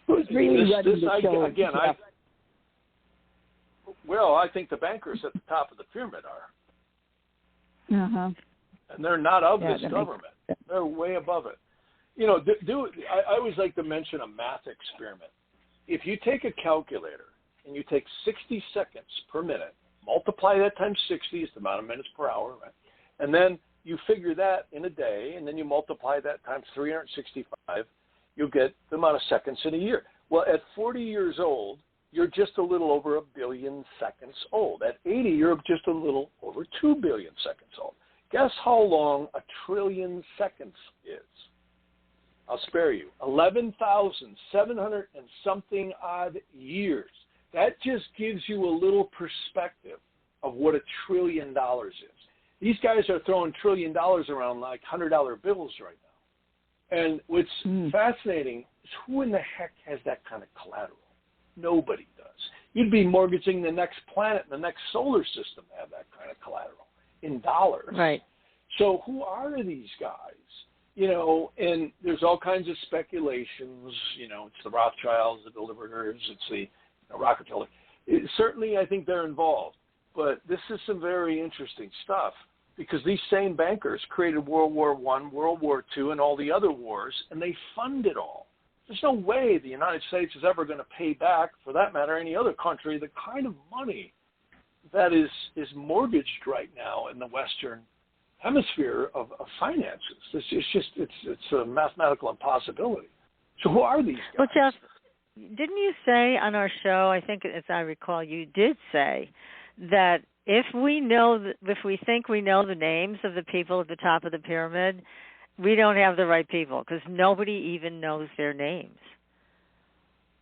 Who's really running the show? Again, I think the bankers at the top of the pyramid are. Uh-huh. And they're not of this government. They're way above it. You know, I always like to mention a math experiment. If you take a calculator and you take 60 seconds per minute, multiply that times 60 is the amount of minutes per hour, right? And then you figure that in a day, and then you multiply that times 365, you'll get the amount of seconds in a year. Well, at 40 years old, you're just a little over 1 billion seconds old. At 80, you're just a little over 2 billion seconds old. Guess how long 1 trillion seconds is? I'll spare you. 11,700 and something odd years. That just gives you a little perspective of what $1 trillion is. These guys are throwing $1 trillion around like $100 bills right now. And what's fascinating is who in the heck has that kind of collateral? Nobody does. You'd be mortgaging the next planet and the next solar system to have that kind of collateral in dollars. Right. So who are these guys? You know, and there's all kinds of speculations. You know, it's the Rothschilds, the Bilderbergers, it's the Rockefeller. Certainly, I think they're involved. But this is some very interesting stuff because these same bankers created World War I, World War II, and all the other wars, and they fund it all. There's no way the United States is ever going to pay back, for that matter, any other country, the kind of money that is mortgaged right now in the Western hemisphere of finances. It's a mathematical impossibility. So who are these guys? Well, Jeff, didn't you say on our show, I think as I recall, you did say that if we think we know the names of the people at the top of the pyramid, we don't have the right people because nobody even knows their names.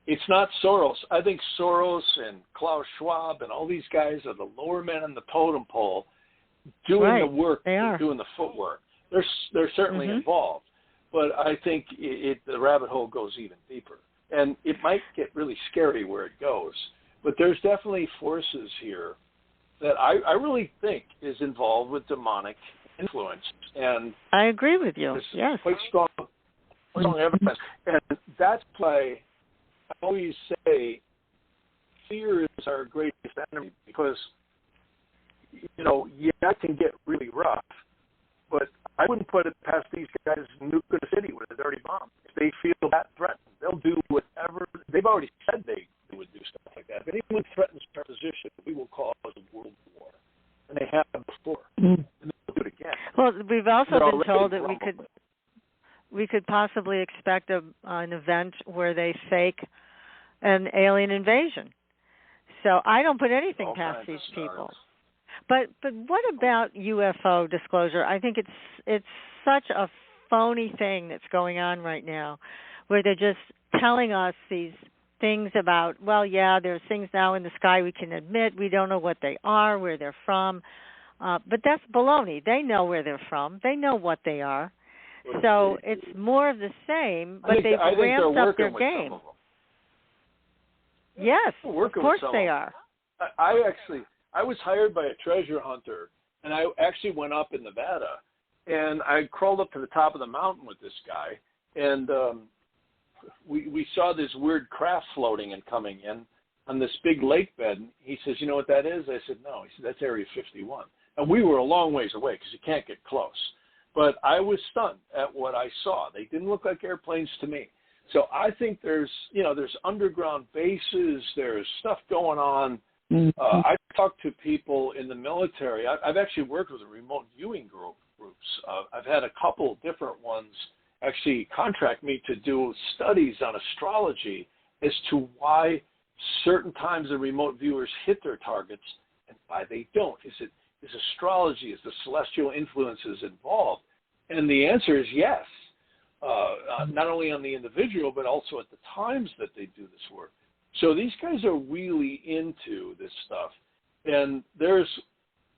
It's not Soros. I think Soros and Klaus Schwab and all these guys are the lower men on the totem pole doing the work, doing the footwork. They're certainly involved, but I think the rabbit hole goes even deeper. And it might get really scary where it goes, but there's definitely forces here that I really think is involved with demonic influence. And I agree with you. Yes. Quite strong evidence. And that's why I always say fear is our greatest enemy because, you know, it can get really rough, but I wouldn't put it past these guys to nuke a city with a dirty bomb. If they feel that threatened, they'll do whatever. They've already said they would do stuff like that. If anyone threatens our position, we will cause a world war. And they have before. And they'll do it again. Well, we've also been told that really we could possibly expect an event where they fake an alien invasion. So I don't put anything past these people. But what about UFO disclosure? I think it's such a phony thing that's going on right now, where they're just telling us these things about, well, yeah, there's things now in the sky we can admit. We don't know what they are, where they're from. But that's baloney. They know where they're from. They know what they are. So it's more of the same, but they've ramped up their game. Yes, of course they are. I was hired by a treasure hunter, and I actually went up in Nevada, and I crawled up to the top of the mountain with this guy, and we saw this weird craft floating and coming in on this big lake bed. And he says, "You know what that is?" I said, "No." He said, "That's Area 51." And we were a long ways away because you can't get close. But I was stunned at what I saw. They didn't look like airplanes to me. So I think there's underground bases, there's stuff going on. I've talked to people in the military. I've actually worked with remote viewing groups. I've had a couple different ones actually contract me to do studies on astrology as to why certain times the remote viewers hit their targets and why they don't. Is astrology, is the celestial influences involved? And the answer is yes, not only on the individual, but also at the times that they do this work. So these guys are really into this stuff. And there's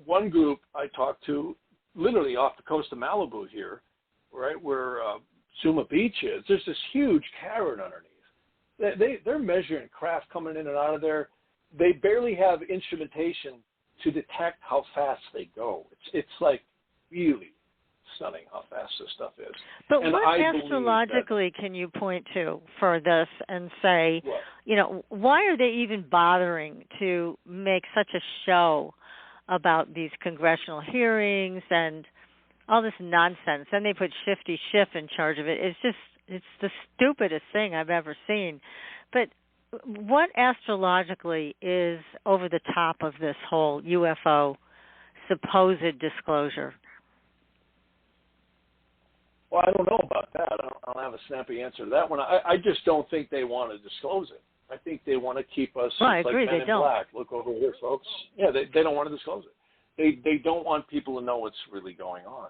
one group I talked to literally off the coast of Malibu here, right, where Suma Beach is. There's this huge cavern underneath. They're measuring craft coming in and out of there. They barely have instrumentation to detect how fast they go. It's like really stunning how fast this stuff is. But and what astrologically can you point to for this and say, why are they even bothering to make such a show about these congressional hearings and all this nonsense? And they put Shifty Schiff in charge of it. It's the stupidest thing I've ever seen. But what astrologically is over the top of this whole UFO supposed disclosure? Well, I don't know about that. I don't have a snappy answer to that one. I just don't think they want to disclose it. I think they want to keep us I agree, like Men in Black. Look over here, folks. Yeah, they don't want to disclose it. They don't want people to know what's really going on.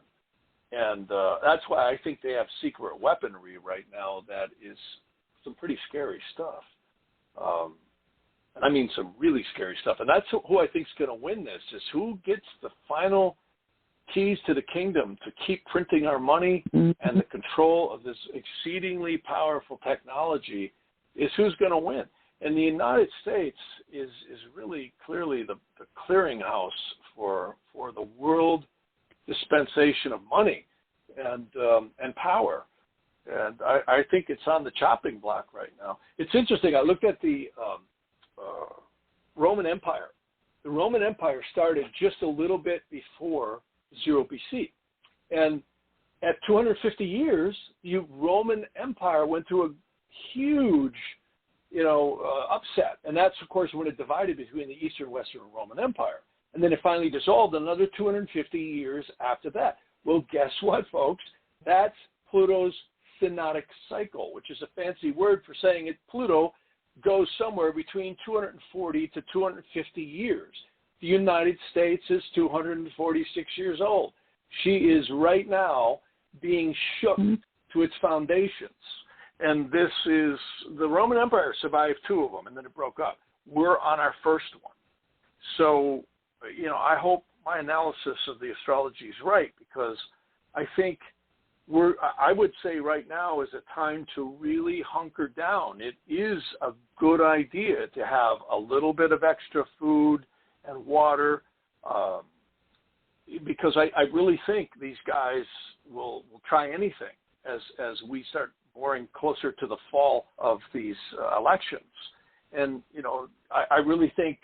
And that's why I think they have secret weaponry right now that is some pretty scary stuff. And I mean some really scary stuff. And that's who I think is going to win this, is who gets the final keys to the kingdom to keep printing our money and the control of this exceedingly powerful technology is who's going to win. And the United States is really clearly the clearinghouse for the world dispensation of money and power. And I think it's on the chopping block right now. It's interesting. I looked at the Roman Empire. The Roman Empire started just a little bit before 0 BC. And at 250 years, the Roman Empire went through a huge, upset. And that's, of course, when it divided between the Eastern and Western Roman Empire. And then it finally dissolved another 250 years after that. Well, guess what, folks? That's Pluto's synodic cycle, which is a fancy word for saying Pluto goes somewhere between 240 to 250 years. The United States is 246 years old. She is right now being shook to its foundations. And this is, the Roman Empire survived 2 of them, and then it broke up. We're on our first one. So, I hope my analysis of the astrology is right, because I think I would say right now is a time to really hunker down. It is a good idea to have a little bit of extra food and water, because I really think these guys will try anything as we start boring closer to the fall of these elections. And, I really think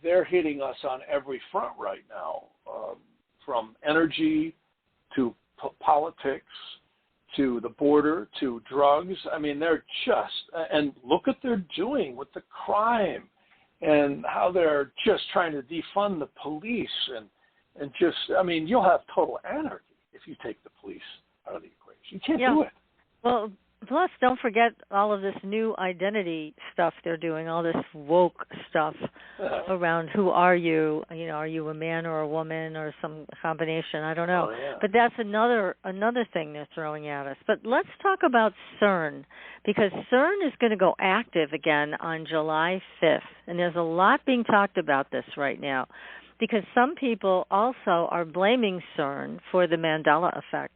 they're hitting us on every front right now, from energy to politics to the border to drugs. I mean, they're just, and look what they're doing with the crime and how they're just trying to defund the police and just, I mean, you'll have total anarchy. if you take the police out of the equation. You can't do it. Well, plus, don't forget all of this new identity stuff they're doing, all this woke stuff around who are you? You know, are you a man or a woman or some combination? I don't know. Oh, yeah. But that's another thing they're throwing at us. But let's talk about CERN, because CERN is going to go active again on July 5th, and there's a lot being talked about this right now, because some people also are blaming CERN for the Mandela effect,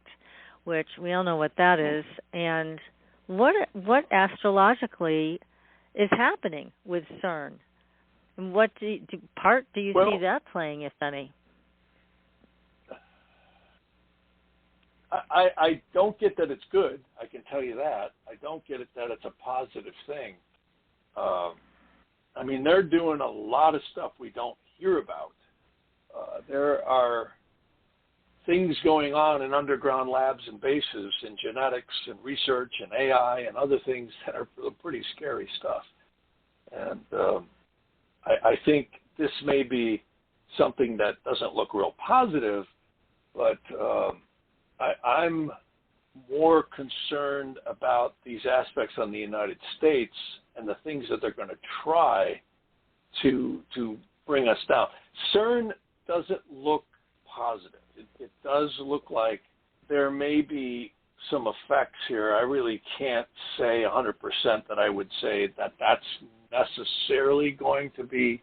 which we all know what that is, and what astrologically is happening with CERN, and what do you see that playing, if any? I don't get that it's good. I can tell you that. I don't get it that it's a positive thing. I mean, they're doing a lot of stuff we don't hear about. There are things going on in underground labs and bases in genetics and research and AI and other things that are pretty scary stuff. And I think this may be something that doesn't look real positive, but I'm more concerned about these aspects on the United States and the things that they're going to try to bring us down. CERN doesn't look positive. It does look like there may be some effects here. I really can't say 100% that I would say that that's necessarily going to be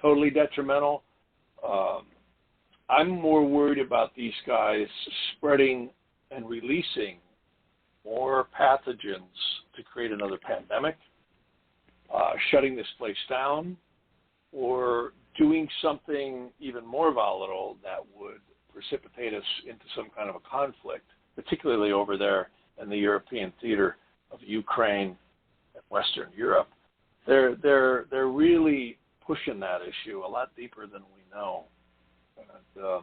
totally detrimental. I'm more worried about these guys spreading and releasing more pathogens to create another pandemic, shutting this place down, or doing something even more volatile that would precipitate us into some kind of a conflict, particularly over there in the European theater of Ukraine and Western Europe. They're really pushing that issue a lot deeper than we know. And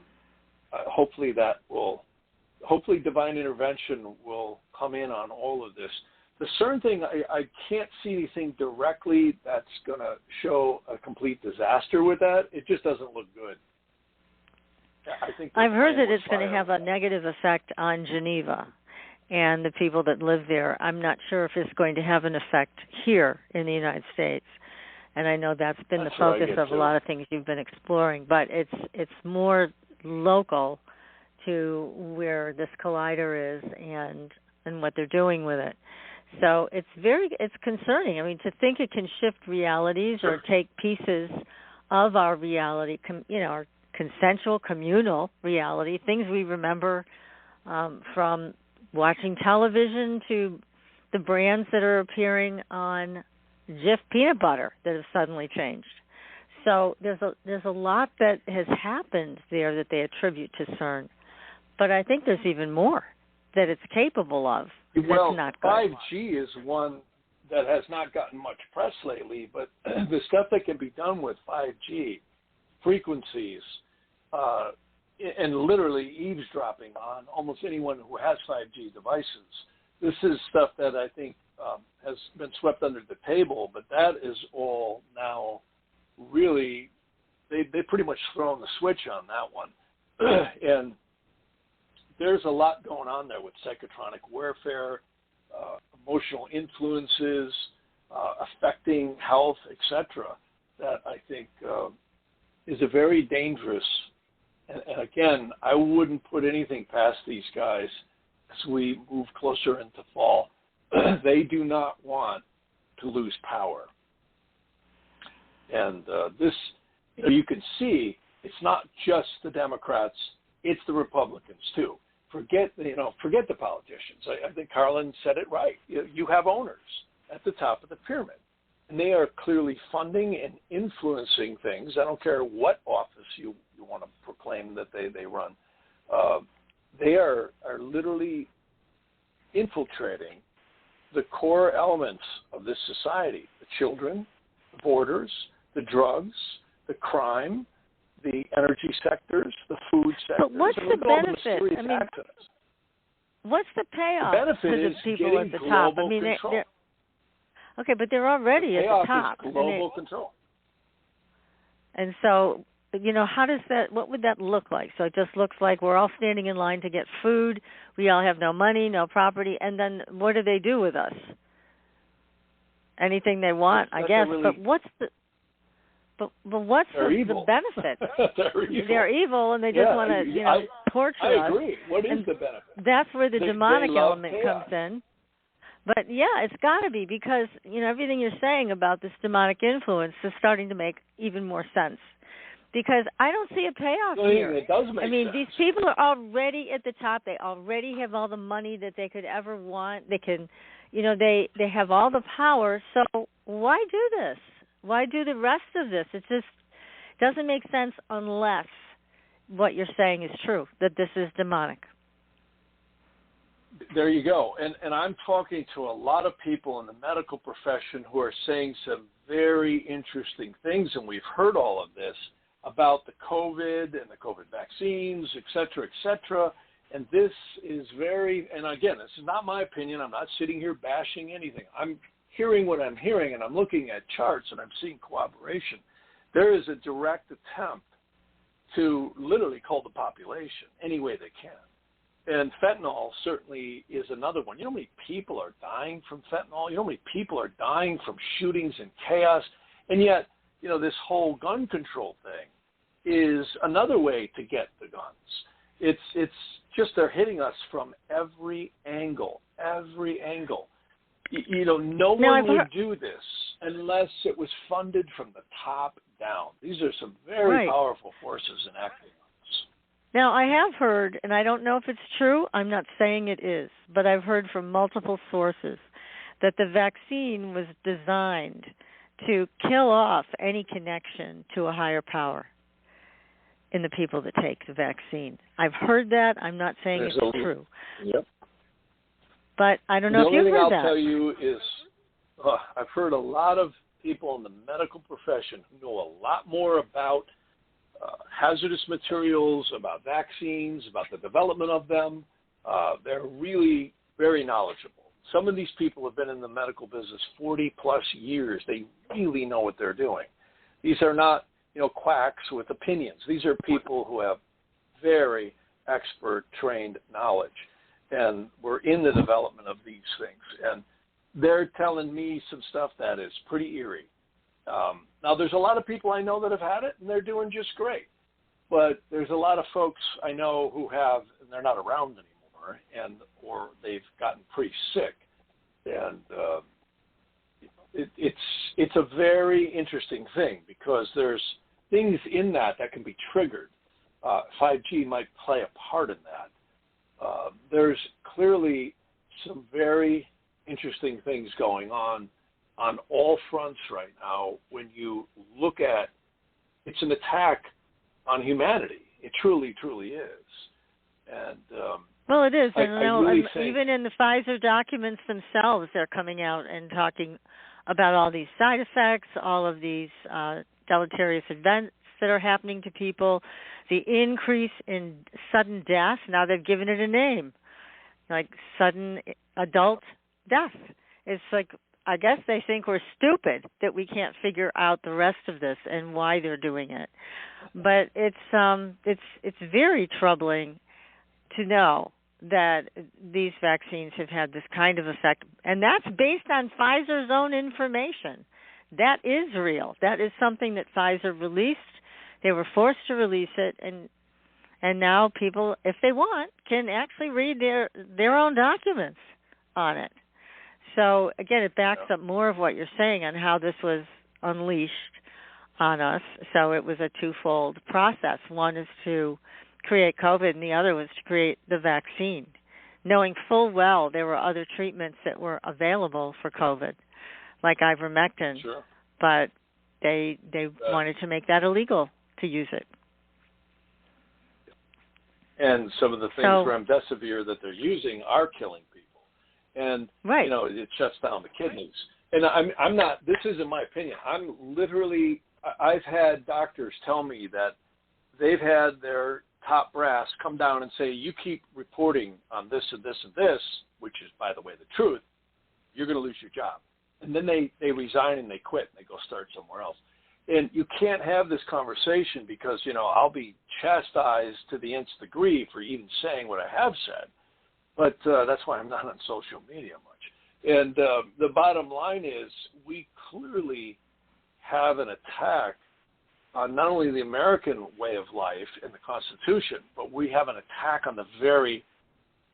hopefully divine intervention will come in on all of this. The CERN thing, I can't see anything directly that's going to show a complete disaster with that. It just doesn't look good. I've heard that it's going to have a negative effect on Geneva and the people that live there. I'm not sure if it's going to have an effect here in the United States. And I know that's been the focus of a lot of things you've been exploring, but it's more local to where this collider is and what they're doing with it. So it's concerning. I mean, to think it can shift realities or take pieces of our reality, our consensual, communal reality, things we remember from watching television to the brands that are appearing on Jif peanut butter that have suddenly changed. So there's a lot that has happened there that they attribute to CERN. But I think there's even more that it's capable of. Well, not good. 5G is one that has not gotten much press lately, but the stuff that can be done with 5G frequencies and literally eavesdropping on almost anyone who has 5G devices. This is stuff that I think has been swept under the table, but that is all now really, they pretty much thrown the switch on that one. And there's a lot going on there with psychotronic warfare, emotional influences, affecting health, etc., that I think is a very dangerous. And again, I wouldn't put anything past these guys as we move closer into fall. They do not want to lose power. And this, you can see, it's not just the Democrats, it's the Republicans too. Forget the politicians. I think Carlin said it right. You have owners at the top of the pyramid, and they are clearly funding and influencing things. I don't care what office you want to proclaim that they run. They are literally infiltrating the core elements of this society: the children, the borders, the drugs, the crime, the energy sectors, the food sectors. But what's the benefit? I mean, what's the payoff to the people at the top? I mean, they're okay, but they're already at the top. The payoff is global control. And so how does that, what would that look like? So it just looks like we're all standing in line to get food. We all have no money, no property. And then what do they do with us? Anything they want, I guess. But what's the benefit? They're evil, and they just want to, torture us. I agree. What is the benefit? That's where the demonic element comes in. But it's got to be, because everything you're saying about this demonic influence is starting to make even more sense. Because I don't see a payoff here. It does make sense. These people are already at the top. They already have all the money that they could ever want. They can, they have all the power. So why do this? Why do the rest of this? It just doesn't make sense unless what you're saying is true, that this is demonic. There you go. And I'm talking to a lot of people in the medical profession who are saying some very interesting things, and we've heard all of this about the COVID and the COVID vaccines, et cetera, and this is and again, this is not my opinion. I'm not sitting here bashing anything. I'm hearing what I'm hearing, and I'm looking at charts, and I'm seeing cooperation. There is a direct attempt to literally cull the population any way they can. And fentanyl certainly is another one. You know how many people are dying from fentanyl? You know how many people are dying from shootings and chaos? And yet, this whole gun control thing is another way to get the guns. It's just they're hitting us from every angle. No one would do this unless it was funded from the top down. These are some very powerful forces enacting. Now, I have heard, and I don't know if it's true, I'm not saying it is, but I've heard from multiple sources that the vaccine was designed to kill off any connection to a higher power in the people that take the vaccine. I've heard that. I'm not saying it's true. Yep. But I don't know if you've heard that. The only thing I'll tell you is I've heard a lot of people in the medical profession who know a lot more about hazardous materials, about vaccines, about the development of them. They're really very knowledgeable. Some of these people have been in the medical business 40-plus years. They really know what they're doing. These are not, quacks with opinions. These are people who have very expert, trained knowledge, and we're in the development of these things. And they're telling me some stuff that is pretty eerie. Now, there's a lot of people I know that have had it, and they're doing just great. But there's a lot of folks I know who have, and they're not around anymore, or they've gotten pretty sick. And it's a very interesting thing, because there's things in that can be triggered. 5G might play a part in that. There's clearly some very interesting things going on all fronts right now. When you look at, it's an attack on humanity. It truly, truly is. And well, it is. Really even in the Pfizer documents themselves, they're coming out and talking about all these side effects, all of these deleterious events that are happening to people, the increase in sudden death. Now they've given it a name, like sudden adult death. It's like, I guess they think we're stupid that we can't figure out the rest of this and why they're doing it. But it's very troubling to know that these vaccines have had this kind of effect, and that's based on Pfizer's own information. That is real. That is something that Pfizer released. They were forced to release it, and now people, if they want, can actually read their own documents on it. So, again, it backs up more of what you're saying on how this was unleashed on us. So it was a twofold process. One is to create COVID, and the other was to create the vaccine, knowing full well there were other treatments that were available for COVID, like ivermectin. Sure. But they wanted to make that illegal to use it. And some of the things, remdesivir, that they're using are killing people. And, it shuts down the kidneys. And I'm not, this isn't my opinion. I've had doctors tell me that they've had their top brass come down and say, you keep reporting on this and this and this, which is, by the way, the truth, you're going to lose your job. And then they resign and they quit and they go start somewhere else. And you can't have this conversation because, I'll be chastised to the nth degree for even saying what I have said. But that's why I'm not on social media much. And the bottom line is we clearly have an attack on not only the American way of life and the Constitution, but we have an attack on the very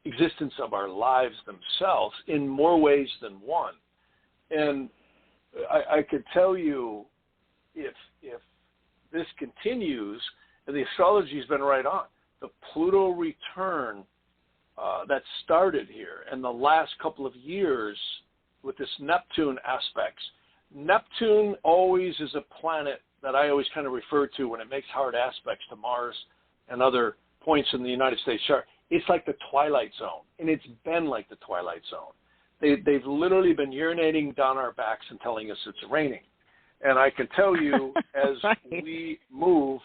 existence of our lives themselves in more ways than one. And I could tell you, if this continues, and the astrology has been right on, the Pluto return that started here and the last couple of years with this Neptune aspects. Neptune always is a planet that I always kind of refer to when it makes hard aspects to Mars and other points in the United States chart. It's like the Twilight Zone, and it's been like the Twilight Zone. They've literally been urinating down our backs and telling us it's raining. And I can tell you, as right. we move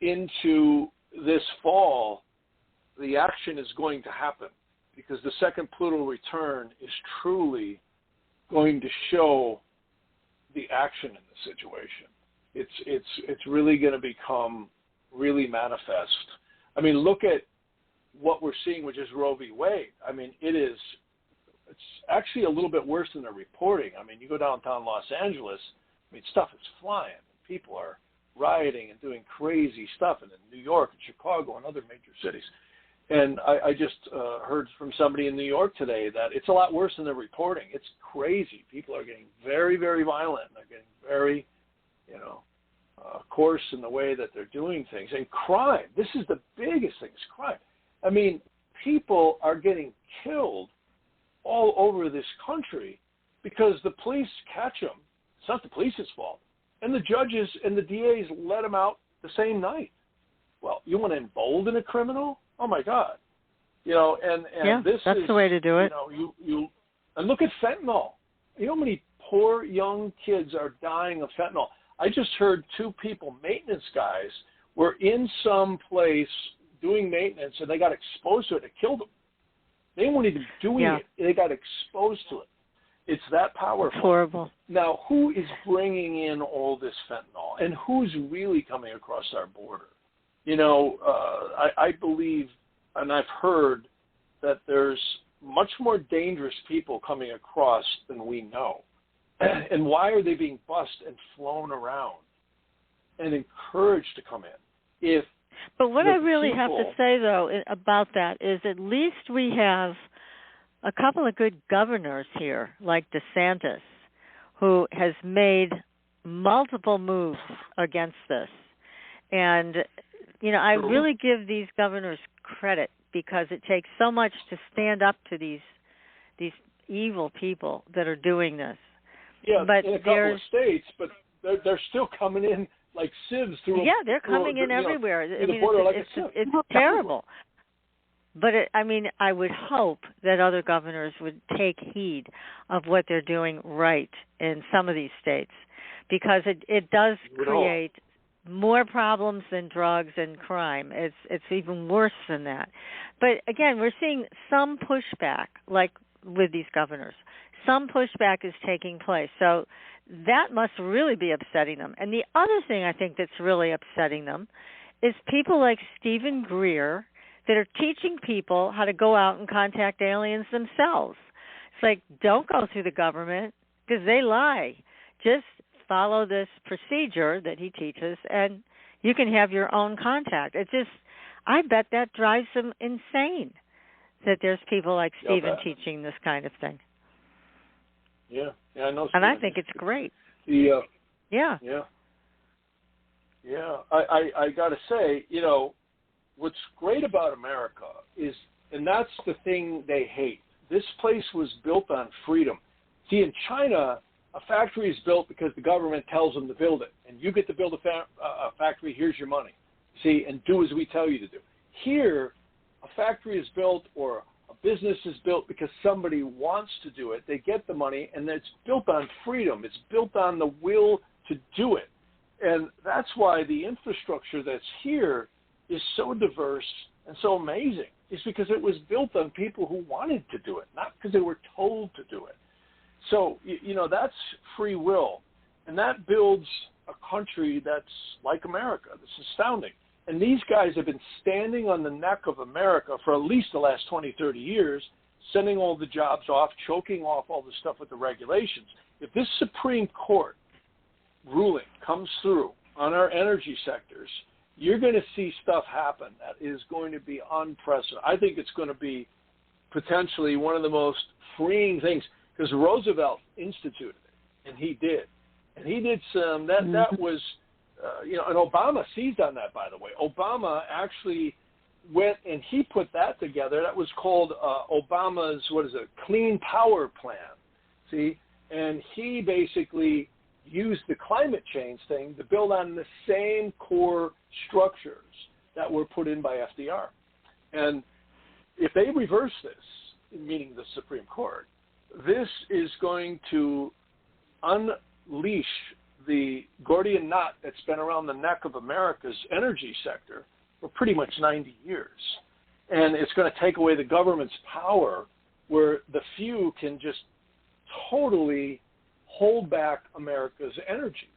into this fall, the action is going to happen because the second Pluto return is truly going to show the action in the situation. It's really going to become really manifest. I mean, look at what we're seeing with just Roe v. Wade. I mean, it's actually a little bit worse than they're reporting. I mean, you go downtown Los Angeles, I mean, stuff is flying. People are rioting and doing crazy stuff, and in New York and Chicago and other major cities. And I just heard from somebody in New York today that it's a lot worse than they're reporting. It's crazy. People are getting very, very violent, and they're getting very, coarse in the way that they're doing things. And crime, this is the biggest thing, is crime. I mean, people are getting killed all over this country because the police catch them. It's not the police's fault. And the judges and the DAs let them out the same night. Well, you want to embolden a criminal? Oh my God! And yeah, this that's is the way to do it. You and look at fentanyl. You know how many poor young kids are dying of fentanyl? I just heard 2 people, maintenance guys, were in some place doing maintenance, and they got exposed to it. It killed them. They weren't even doing it. They got exposed to it. It's that powerful. It's horrible. Now, who is bringing in all this fentanyl, and who's really coming across our border? I believe, and I've heard, that there's much more dangerous people coming across than we know. And why are they being bussed and flown around and encouraged to come in? But what I really have to say, though, about that is at least we have a couple of good governors here, like DeSantis, who has made multiple moves against this. And, I really give these governors credit because it takes so much to stand up to these evil people that are doing this. Yeah, but in a couple of states, but they're still coming in like sieves through. Yeah, they're coming in everywhere. I mean, it's terrible. But I would hope that other governors would take heed of what they're doing right in some of these states, because it does create more problems than drugs and crime. It's even worse than that. But again, we're seeing some pushback, like with these governors. Some pushback is taking place. So that must really be upsetting them. And the other thing I think that's really upsetting them is people like Stephen Greer that are teaching people how to go out and contact aliens themselves. It's like, don't go through the government because they lie. Just follow this procedure that he teaches, and you can have your own contact. I bet that drives them insane that there's people like Stephen teaching this kind of thing. Yeah, I know. And I think it's great. Yeah. Yeah. I got to say, what's great about America is, and that's the thing they hate, this place was built on freedom. See, in China, a factory is built because the government tells them to build it. And you get to build a factory, here's your money. See, and do as we tell you to do. Here, a factory is built or a business is built because somebody wants to do it. They get the money, and it's built on freedom. It's built on the will to do it. And that's why the infrastructure that's here is so diverse and so amazing. It's because it was built on people who wanted to do it, not because they were told to do it. So, that's free will. And that builds a country that's like America. This is astounding. And these guys have been standing on the neck of America for at least the last 20, 30 years, sending all the jobs off, choking off all the stuff with the regulations. If this Supreme Court ruling comes through on our energy sectors, you're going to see stuff happen that is going to be unprecedented. I think it's going to be potentially one of the most freeing things, because Roosevelt instituted it, and he did. And he did some, that was, and Obama seized on that, by the way. Obama actually went and he put that together. That was called Obama's, Clean Power Plan. See? And he basically used the climate change thing to build on the same core structures that were put in by FDR. And if they reverse this, meaning the Supreme Court, this is going to unleash the Gordian knot that's been around the neck of America's energy sector for pretty much 90 years. And it's going to take away the government's power, where the few can just totally hold back America's energy.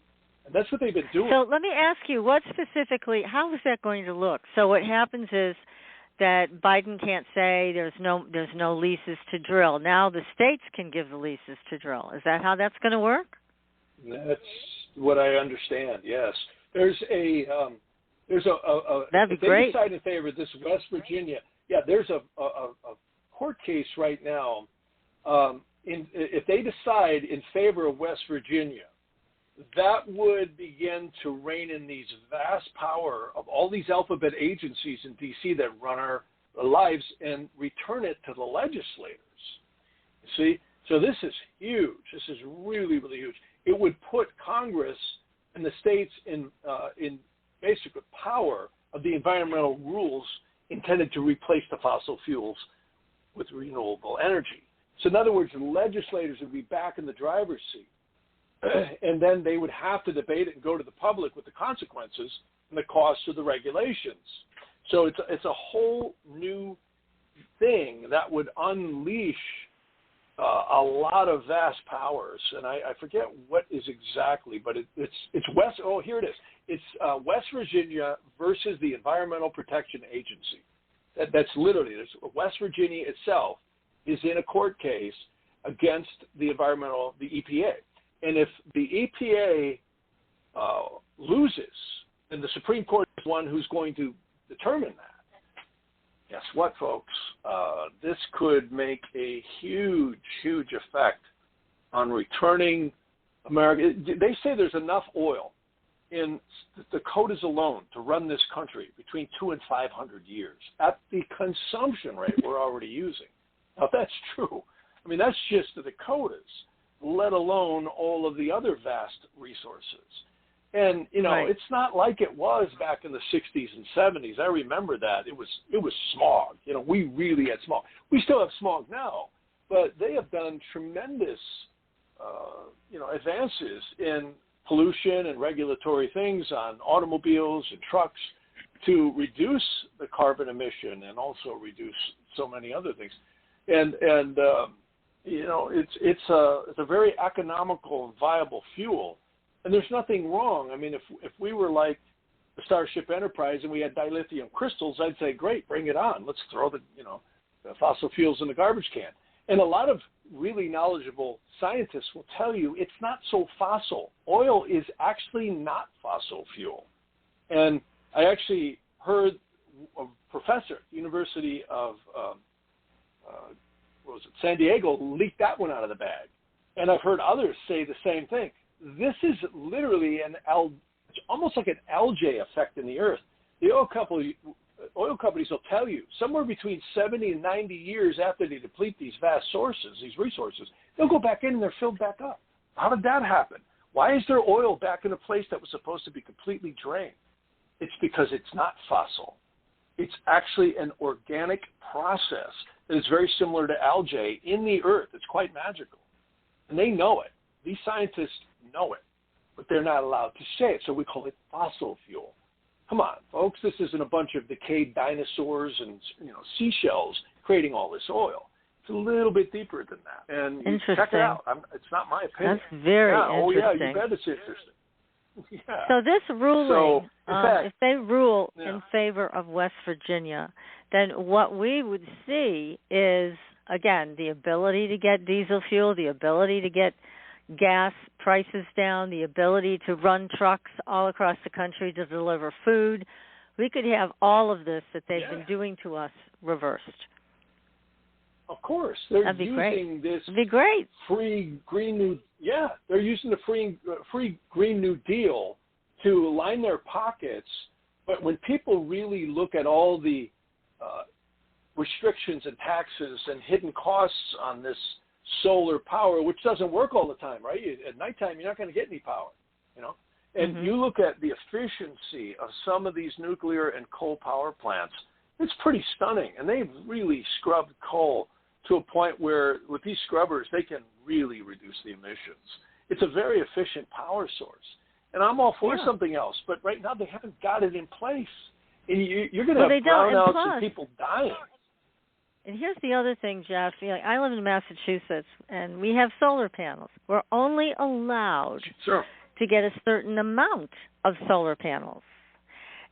And that's what they've been doing. So let me ask you, how is that going to look? So what happens is that Biden can't say there's no leases to drill. Now the states can give the leases to drill. Is that how that's going to work? That's what I understand. Yes, there's a that'd be if they great. decide in favor of this West Virginia. Yeah, there's a court case right now. If they decide in favor of West Virginia, that would begin to rein in these vast power of all these alphabet agencies in D.C. that run our lives and return it to the legislators. See? So this is huge. This is really, really huge. It would put Congress and the states in basic power of the environmental rules intended to replace the fossil fuels with renewable energy. So in other words, the legislators would be back in the driver's seat. And then they would have to debate it and go to the public with the consequences and the costs of the regulations. So it's a whole new thing that would unleash a lot of vast powers. And I forget what is exactly, but it's West. Oh, here it is. It's West Virginia versus the Environmental Protection Agency. That's literally, West Virginia itself is in a court case against the EPA. And if the EPA loses, then the Supreme Court is the one who's going to determine that. Guess what, folks? This could make a huge, huge effect on returning America. They say there's enough oil in the Dakotas alone to run this country between 200 and 500 years at the consumption rate we're already using. Now, if that's true, I mean, that's just the Dakotas, let alone all of the other vast resources. And, right. It's not like it was back in the 60s and 70s. I remember that. It was smog. We really had smog. We still have smog now, but they have done tremendous, advances in pollution and regulatory things on automobiles and trucks to reduce the carbon emission and also reduce so many other things. And it's a very economical and viable fuel. And there's nothing wrong. I mean, if we were like the Starship Enterprise and we had dilithium crystals, I'd say, great, bring it on. Let's throw the fossil fuels in the garbage can. And a lot of really knowledgeable scientists will tell you it's not so fossil. Oil is actually not fossil fuel. And I actually heard a professor at the University of San Diego leak that one out of the bag. And I've heard others say the same thing. This is literally it's almost like an algae effect in the earth. The oil companies will tell you somewhere between 70 and 90 years after they deplete these vast these resources, they'll go back in and they're filled back up. How did that happen? Why is there oil back in a place that was supposed to be completely drained? It's because it's not fossil. It's actually an organic process that is very similar to algae in the earth. It's quite magical. And they know it. These scientists know it, but they're not allowed to say it, so we call it fossil fuel. Come on, folks, this isn't a bunch of decayed dinosaurs and seashells creating all this oil. It's a little bit deeper than that. And you check it out. It's not my opinion. That's very interesting. Oh, yeah, you bet it's interesting. Yeah. So this ruling, if they rule yeah. in favor of West Virginia, then what we would see is, again, the ability to get diesel fuel, the ability to get gas prices down, the ability to run trucks all across the country to deliver food. We could have all of this that they've been doing to us reversed. Of course. They're That'd be using great. this It'd be great. free Green New they're using the free Green New Deal to line their pockets. But when people really look at all the restrictions and taxes and hidden costs on this solar power, which doesn't work all the time, right? At nighttime, you're not going to get any power, you know. And you look at the efficiency of some of these nuclear and coal power plants, it's pretty stunning. And they've really scrubbed coal to a point where with these scrubbers, they can really reduce the emissions. It's a very efficient power source. And I'm all for something else, but right now they haven't got it in place. And you're going to have brownouts and people dying. And here's the other thing, Jeff. You know, I live in Massachusetts, and we have solar panels. We're only allowed to get a certain amount of solar panels.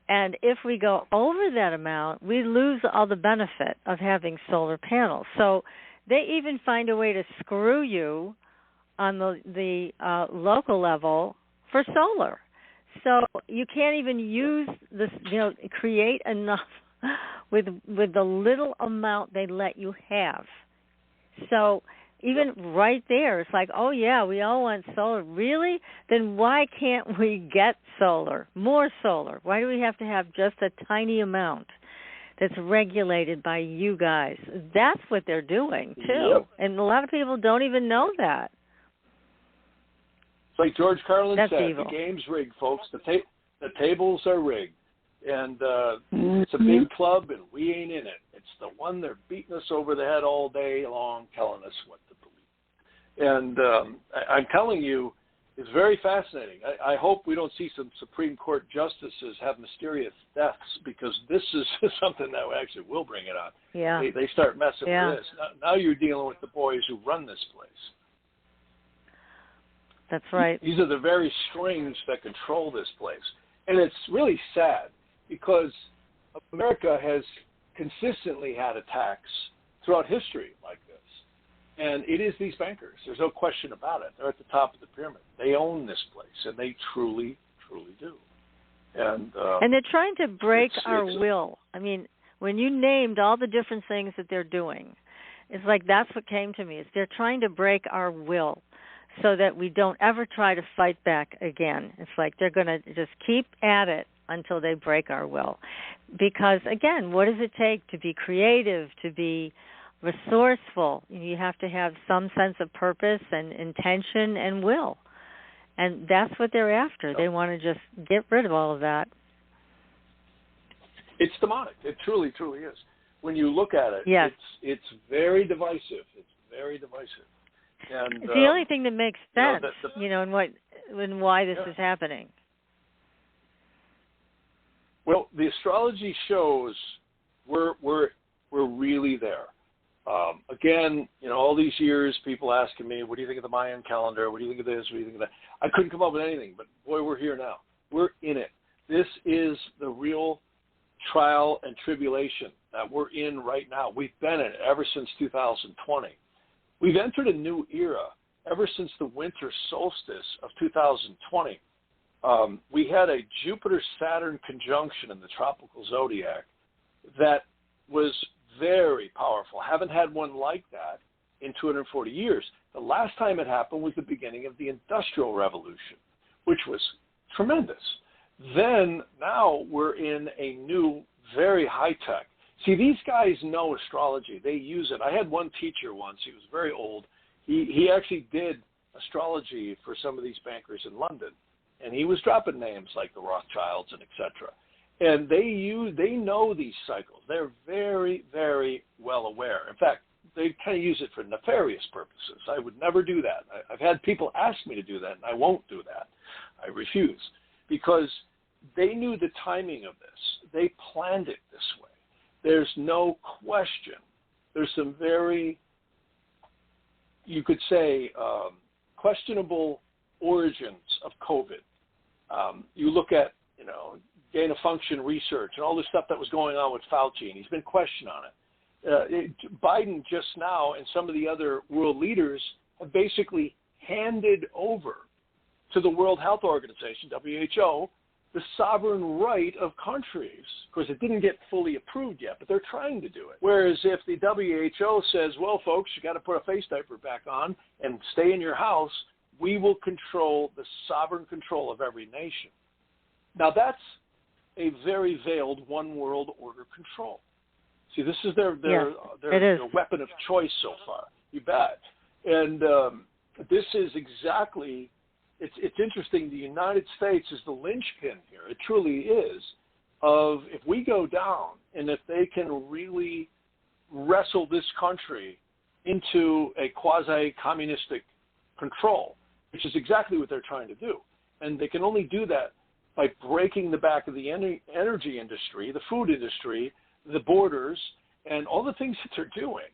And if we go over that amount, we lose all the benefit of having solar panels. So they even find a way to screw you on the local level for solar. So you can't even use this, you know, create enough with the little amount they let you have. So even right there, it's like, oh, yeah, we all want solar. Really? Then why can't we get solar, more solar? Why do we have to have just a tiny amount that's regulated by you guys? That's what they're doing, too. Yep. And a lot of people don't even know that. It's like George Carlin said, evil. The game's rigged, folks. The tables are rigged. And it's a big club, and we ain't in it. It's the one they're beating us over the head all day long, telling us what to believe. And I'm telling you, it's very fascinating. I hope we don't see some Supreme Court justices have mysterious deaths, because this is something that actually will bring it on. Yeah. They start messing with this. Now you're dealing with the boys who run this place. That's right. These are the very strings that control this place. And it's really sad, because America has consistently had attacks throughout history like this. And it is these bankers. There's no question about it. They're at the top of the pyramid. They own this place, and they truly, truly do. And they're trying to break our will. I mean, when you named all the different things that they're doing, it's like that's what came to me. Is they're trying to break our will so that we don't ever try to fight back again. It's like they're going to just keep at it until they break our will. Because, again, what does it take to be creative, to be resourceful? You have to have some sense of purpose and intention and will. And that's what they're after. They want to just get rid of all of that. It's demonic. It truly, truly is. When you look at it, it's very divisive. It's very divisive. And, it's the only thing that makes sense, and why this is happening. Well, the astrology shows we're really there. Again, all these years, people asking me, what do you think of the Mayan calendar? What do you think of this? What do you think of that? I couldn't come up with anything, but boy, we're here now. We're in it. This is the real trial and tribulation that we're in right now. We've been in it ever since 2020. We've entered a new era ever since the winter solstice of 2020. We had a Jupiter-Saturn conjunction in the tropical zodiac that was very powerful. Haven't had one like that in 240 years. The last time it happened was the beginning of the Industrial Revolution, which was tremendous. Then now we're in a new, very high-tech. See, these guys know astrology. They use it. I had one teacher once. He was very old. He actually did astrology for some of these bankers in London, and he was dropping names like the Rothschilds and et cetera. And they know these cycles. They're very, very well aware. In fact, they kind of use it for nefarious purposes. I would never do that. I've had people ask me to do that, and I won't do that. I refuse, because they knew the timing of this. They planned it this way. There's no question. There's some very you could say, questionable origins of COVID. You look at, gain of function research and all this stuff that was going on with Fauci, and he's been questioned on it. Biden just now and some of the other world leaders have basically handed over to the World Health Organization, WHO, the sovereign right of countries. Of course, it didn't get fully approved yet, but they're trying to do it. Whereas if the WHO says, well, folks, you got to put a face diaper back on and stay in your house, we will control the sovereign control of every nation. Now, that's a very veiled one world order control. See, this is their weapon of choice so far. You bet. And this is exactly, it's interesting, the United States is the linchpin here. It truly is, of if we go down and if they can really wrestle this country into a quasi-communistic control, which is exactly what they're trying to do. And they can only do that by breaking the back of the energy industry, the food industry, the borders, and all the things that they're doing,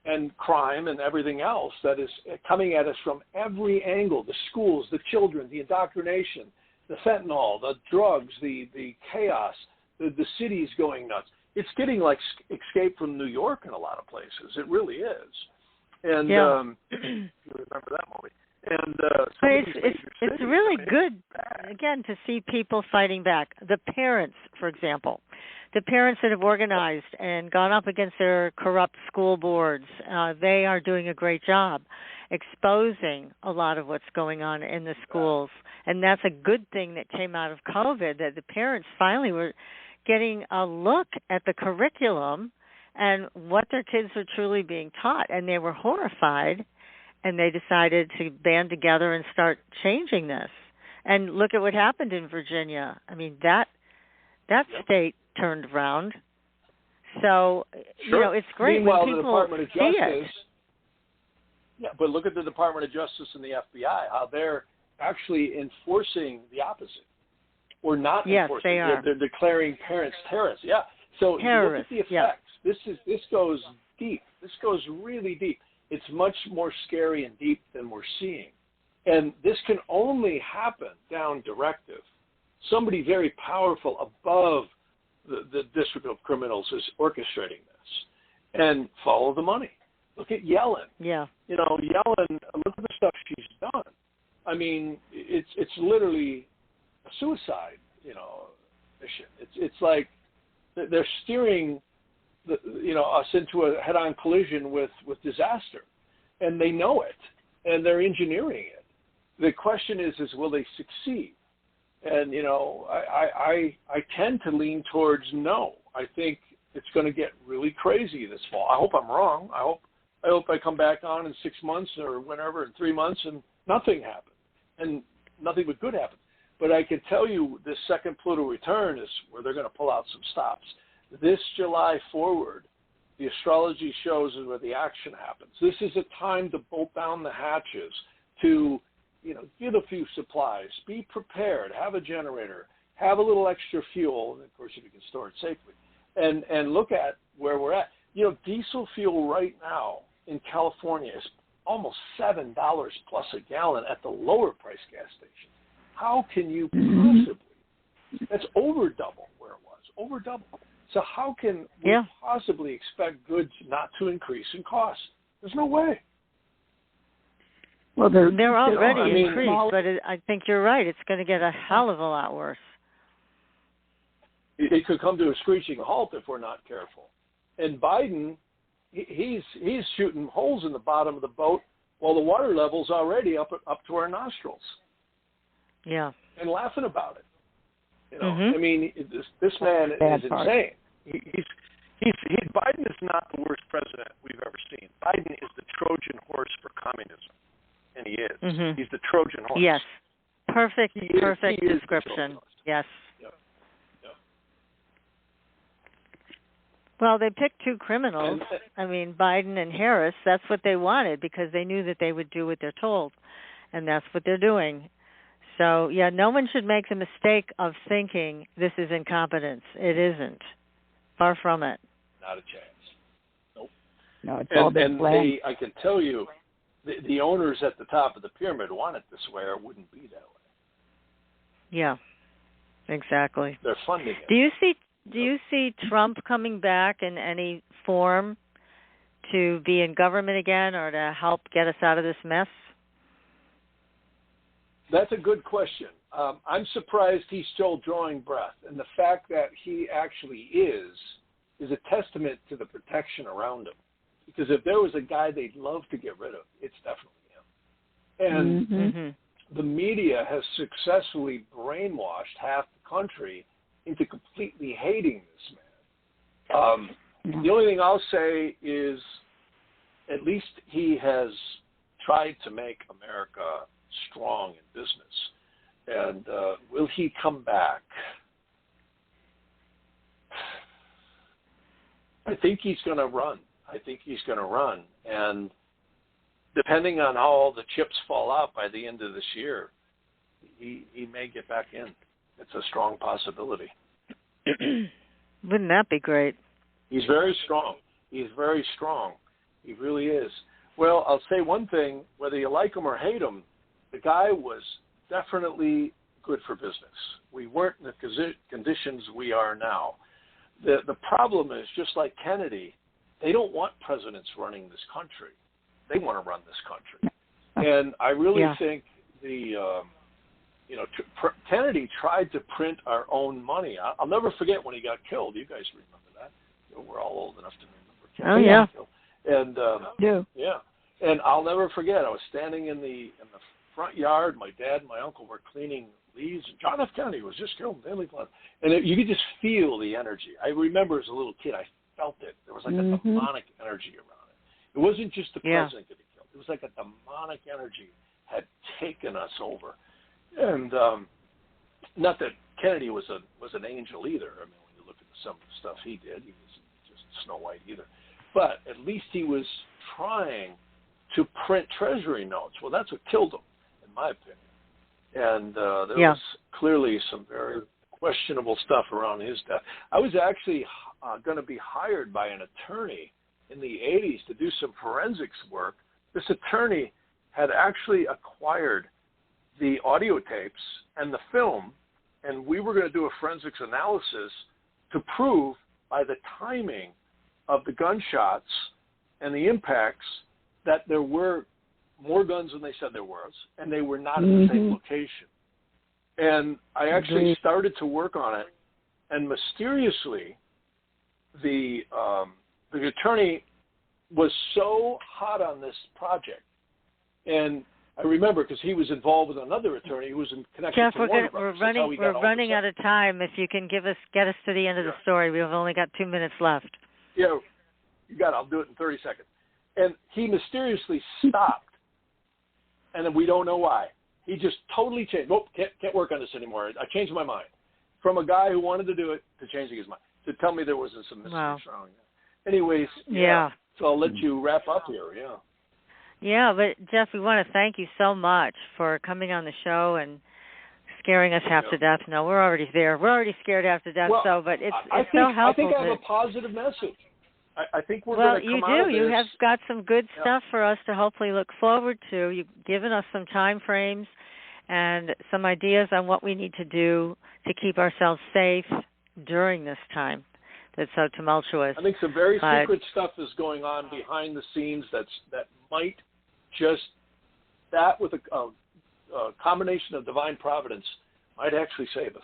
and crime and everything else that is coming at us from every angle, the schools, the children, the indoctrination, the fentanyl, the drugs, the chaos, the cities going nuts. It's getting like Escape from New York in a lot of places. It really is. And you remember that movie. And it's really good, again, to see people fighting back. The parents, for example, the parents that have organized and gone up against their corrupt school boards, they are doing a great job exposing a lot of what's going on in the schools. And that's a good thing that came out of COVID, that the parents finally were getting a look at the curriculum and what their kids were truly being taught. And they were horrified. And they decided to band together and start changing this. And look at what happened in Virginia. I mean, that state turned around. So, it's great Meanwhile, when people the Department of see Justice, it. Yeah, but look at the Department of Justice and the FBI, how they're actually enforcing the opposite. Or not enforcing. They are. They're declaring parents terrorists. Yeah. So terrorists. Look at the effects. This goes deep. This goes really deep. It's much more scary and deep than we're seeing. And this can only happen down directive. Somebody very powerful above the District of Criminals is orchestrating this. And follow the money. Look at Yellen. Yeah. Yellen, look at the stuff she's done. I mean, it's literally a suicide, mission. It's like they're steering us into a head-on collision with disaster, and they know it, and they're engineering it. The question is will they succeed? And I tend to lean towards no. I think it's going to get really crazy this fall. I hope I'm wrong. I hope I come back on in 6 months or whenever, in 3 months, and nothing happens, and nothing but good happens. But I can tell you this second Pluto return is where they're going to pull out some stops. This July forward, the astrology shows is where the action happens. This is a time to bolt down the hatches, to get a few supplies, be prepared, have a generator, have a little extra fuel, and of course if you can store it safely, and look at where we're at. Diesel fuel right now in California is almost $7 plus a gallon at the lower price gas station. How can you possibly? That's over double where it was, over double. So how can we possibly expect goods not to increase in cost? There's no way. Well, they're already increased, but I think you're right. It's going to get a hell of a lot worse. It could come to a screeching halt if we're not careful. And Biden, he's shooting holes in the bottom of the boat while the water level's already up to our nostrils. Yeah. And laughing about it. I mean, this man is insane. Biden is not the worst president we've ever seen. Biden is the Trojan horse for communism, and he is. Mm-hmm. He's the Trojan horse. Yes, perfect description. Yes. Yep. Well, they picked two criminals. Biden and Harris. That's what they wanted because they knew that they would do what they're told, and that's what they're doing. So, no one should make the mistake of thinking this is incompetence. It isn't. Far from it. Not a chance. Nope. No, it's all been planned. I can tell you, the owners at the top of the pyramid want it this way, or it wouldn't be that way. Yeah, exactly. They're funding it. Do you see Trump coming back in any form to be in government again or to help get us out of this mess? That's a good question. I'm surprised he's still drawing breath, and the fact that he actually is a testament to the protection around him. Because if there was a guy they'd love to get rid of, it's definitely him. And the media has successfully brainwashed half the country into completely hating this man. The only thing I'll say is at least he has tried to make America strong in business. And will he come back? I think he's going to run. And depending on how all the chips fall out by the end of this year, he may get back in. It's a strong possibility. Wouldn't that be great? He's very strong. He really is. Well, I'll say one thing, whether you like him or hate him, the guy was definitely good for business. We weren't in the conditions we are now. The problem is, just like Kennedy, they don't want presidents running this country. They want to run this country. And I really think Kennedy tried to print our own money. I'll never forget when he got killed. You guys remember that. We're all old enough to remember Kennedy got killed. And and I'll never forget. I was standing in the front yard. My dad and my uncle were cleaning leaves. And John F. Kennedy was just killed in Daily Planet. And you could just feel the energy. I remember as a little kid, I felt it. There was like a demonic energy around it. It wasn't just the president getting killed. It was like a demonic energy had taken us over. And not that Kennedy was an angel either. I mean, when you look at some of the stuff he did, he was just Snow White either. But at least he was trying to print treasury notes. Well, that's what killed him, in my opinion. And there was clearly some very questionable stuff around his death. I was actually going to be hired by an attorney in the 80s to do some forensics work. This attorney had actually acquired the audio tapes and the film, and we were going to do a forensics analysis to prove by the timing of the gunshots and the impacts that there were more guns than they said there was, and they were not in the same location. And I actually started to work on it, and mysteriously, the attorney was so hot on this project, and I remember because he was involved with another attorney who was in connection Jeff, to Warner Brothers. we're running out of time. If you can get us to the end of the story, we've only got 2 minutes left. Yeah, you got it. I'll do it in 30 seconds. And he mysteriously stopped, and then we don't know why. He just totally changed. Nope, can't work on this anymore. I changed my mind. From a guy who wanted to do it to changing his mind, to tell me there was some mystery wrong. Anyways, so I'll let you wrap up here, Yeah, but Jeff, we want to thank you so much for coming on the show and scaring us half to death. No, we're already there. We're already scared half to death. But it's so helpful. I think I have a positive message. I think we're going to come out of this. You have got some good stuff for us to hopefully look forward to. You've given us some time frames and some ideas on what we need to do to keep ourselves safe during this time that's so tumultuous. I think some very secret stuff is going on behind the scenes that might just, that with a combination of divine providence, might actually save us.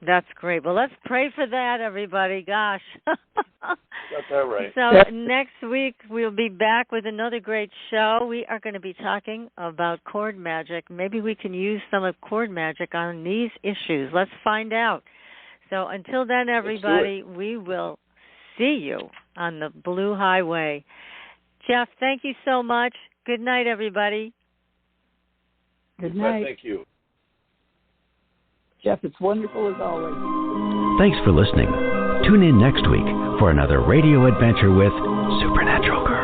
That's great. Well, let's pray for that, everybody. Gosh. Got that right. So next week we'll be back with another great show. We are going to be talking about cord magic. Maybe we can use some of cord magic on these issues. Let's find out. So until then, everybody, we will see you on the Blue Highway. Jeff, thank you so much. Good night, everybody. Good night. Thank you. Jeff, it's wonderful as always. Thanks for listening. Tune in next week for another radio adventure with Supernatural Girls.